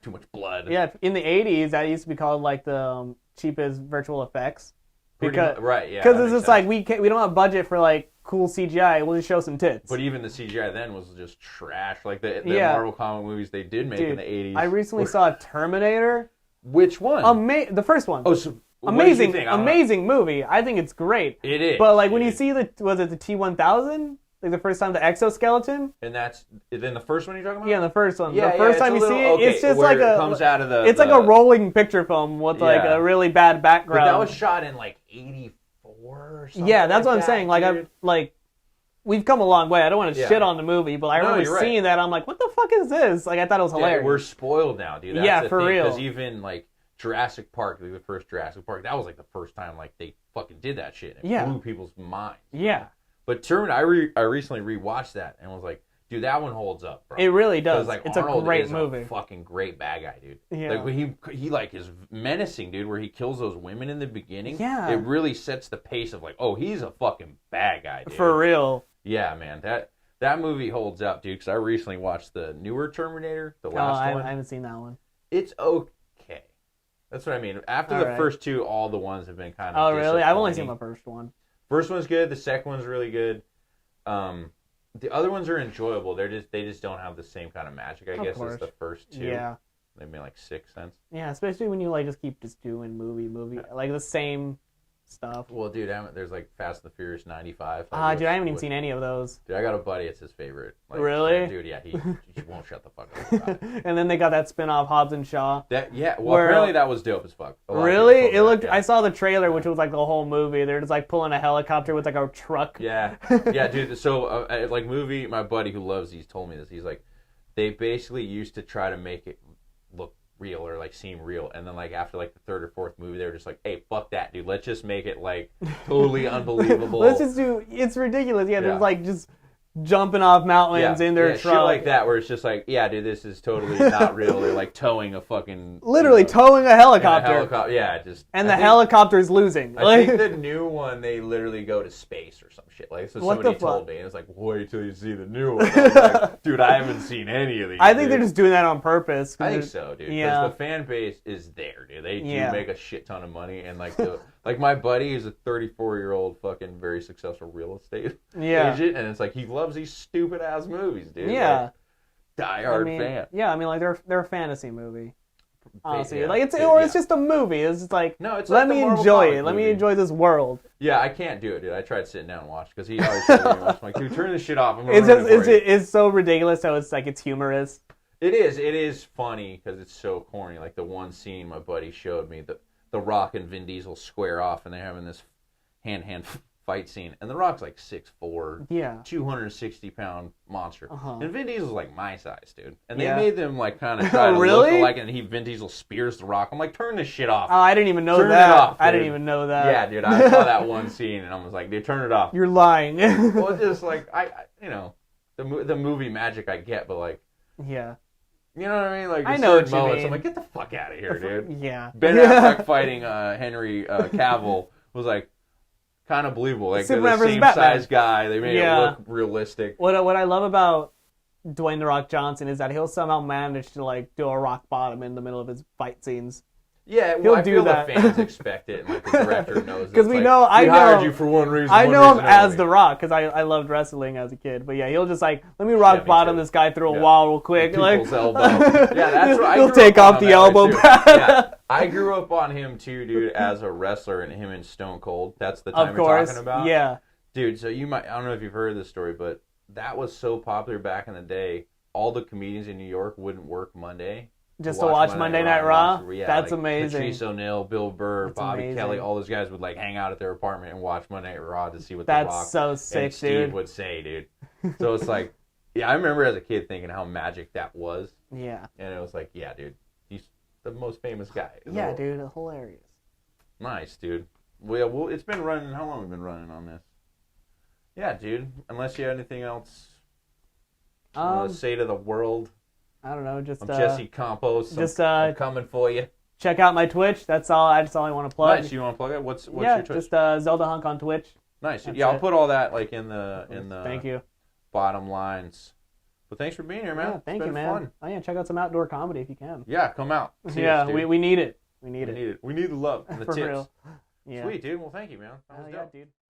too much blood. Yeah, in the '80s, that used to be called like the cheapest virtual effects. Because it's just like we don't have budget for like cool CGI. We'll just show some tits. But even the CGI then was just trash. Like the Marvel comic movies they did make in the '80s. I recently saw Terminator. Which one? The first one. Oh, so amazing movie. I think it's great. It is. But like when you see the T-1000, like the first time the exoskeleton. And that's then the first one you're talking about. Yeah, the first one. Yeah, the first time you see it, it's just like it comes out of it's like a rolling picture film with like a really bad background. But that was shot in like '84 or something. Yeah, that's what I'm saying. Like we've come a long way. I don't want to shit on the movie, but I remember seeing that. I'm like, what the fuck is this? Like I thought it was hilarious. We're spoiled now, dude. That's for real. Because even like Jurassic Park, like the first Jurassic Park, that was like the first time like they fucking did that shit. It blew people's minds. Yeah. But Terminator, I recently rewatched that and was like, dude, that one holds up, bro. It really does. Like, it's Arnold a great is movie. A fucking great bad guy, dude. Yeah. Like when he like is menacing, dude, where he kills those women in the beginning. Yeah. It really sets the pace of like, oh, he's a fucking bad guy, dude. For real. Yeah, man. That movie holds up, dude. Because I recently watched the newer Terminator, the last one. I haven't seen that one. It's okay. That's what I mean. After the first two, all the ones have been kind of. Oh, really? I've only seen the first one. First one's good. The second one's really good. The other ones are enjoyable. They just don't have the same kind of magic, I guess, as the first two. Yeah. They made like Sixth Sense. Yeah, especially when you like just keep doing movie, like the same stuff. Well, dude, there's like Fast and the Furious 95. Like, dude, I haven't even seen any of those. Dude, I got a buddy, it's his favorite. Like, really? Dude, yeah, he won't shut the fuck up about it. And then they got that spin-off, Hobbs and Shaw. Apparently that was dope as fuck. Really? It looked. I saw the trailer, which was like the whole movie. They're just like pulling a helicopter with like a truck. Yeah, yeah, dude. So like my buddy who loves these told me this. He's like, they basically used to try to make it look real or like seem real, and then like after like the third or fourth movie, they were just like, hey, fuck that, dude. Let's just make it like totally unbelievable. Let's just do. It's ridiculous. Yeah, there's like just jumping off mountains in their truck. Shit like that, where it's just like, yeah, dude, this is totally not real. They're like towing a fucking... Literally towing a helicopter. Yeah, just... And the helicopter's losing. I think the new one, they literally go to space or some shit. Like, so somebody told me, and it's like, wait till you see the new one. Like, dude, I haven't seen any of these. I think they're just doing that on purpose. I think so, dude. Because the fan base is there, dude. They do make a shit ton of money, and like like my buddy is a 34-year-old fucking very successful real estate agent, and it's like he loves these stupid ass movies, dude. Yeah, like, diehard fan. Yeah, I mean, like they're a fantasy movie. Honestly, like it's just a movie. It's just like, no, it's let me enjoy it. Let me enjoy this world. Yeah, I can't do it, dude. I tried sitting down and watch because he always said I'm like, dude, turn this shit off. It's so ridiculous. So it's like it's humorous. It is funny because it's so corny. Like the one scene my buddy showed me, the Rock and Vin Diesel square off, and they're having this hand fight scene, and the Rock's like 6'4", 260-pound monster, and Vin Diesel's like my size, dude. And they made them like kind of try to look alike, and Vin Diesel spears the Rock. I'm like, turn this shit off. Oh, I didn't even know that. Turn it off, dude. I didn't even know that. Yeah, dude, I saw that one scene, and I was like, dude, turn it off. You're lying. Well, it's just like the movie magic I get, but like, yeah. You know what I mean? Like, I know what you moments, mean. I'm like, get the fuck out of here, dude. Yeah. Ben Affleck fighting Henry Cavill was like kind of believable. Like they're the same size guy. They made it look realistic. What I love about Dwayne "The Rock" Johnson is that he'll somehow manage to like do a rock bottom in the middle of his fight scenes. Yeah, well, I feel the fans expect it, and like the director knows. Because we hired you for one reason. I know him as The Rock because I loved wrestling as a kid. But yeah, he'll just like let me rock bottom this guy through a wall real quick. People's elbow. Yeah, that's what he'll take off the elbow pad. Yeah, I grew up on him too, dude, as a wrestler, and him and Stone Cold. That's the time you're talking about. Yeah, dude. So I don't know if you've heard of this story, but that was so popular back in the day. All the comedians in New York wouldn't work Monday. Just to watch Monday Night Raw? That's like amazing. Patrice O'Neal, Bill Burr, Bobby Kelly, all those guys would like hang out at their apartment and watch Monday Night Raw to see what The Rock so sick, and Steve would say, dude. So it's like, yeah, I remember as a kid thinking how magic that was. Yeah. And it was like, yeah, dude, he's the most famous guy. Yeah, dude, hilarious. Nice, dude. Well, it's been running, how long have we been running on this? Yeah, dude, unless you have anything else to say to the world. I don't know. I'm Jesse Campos. I'm coming for you. Check out my Twitch. That's all I want to plug. Nice. You want to plug it? What's your Twitch? Just Zelda Hunk on Twitch. Nice. I'll put all that like in the Thank you. bottom lines. But thanks for being here, man. Yeah, thank you, man. Fun. Oh yeah, check out some outdoor comedy if you can. Yeah, come out. See us, we need it. We need it. We need the love and the For tips. Real. Yeah. Sweet, dude. Well, thank you, man. That was dope. Dude.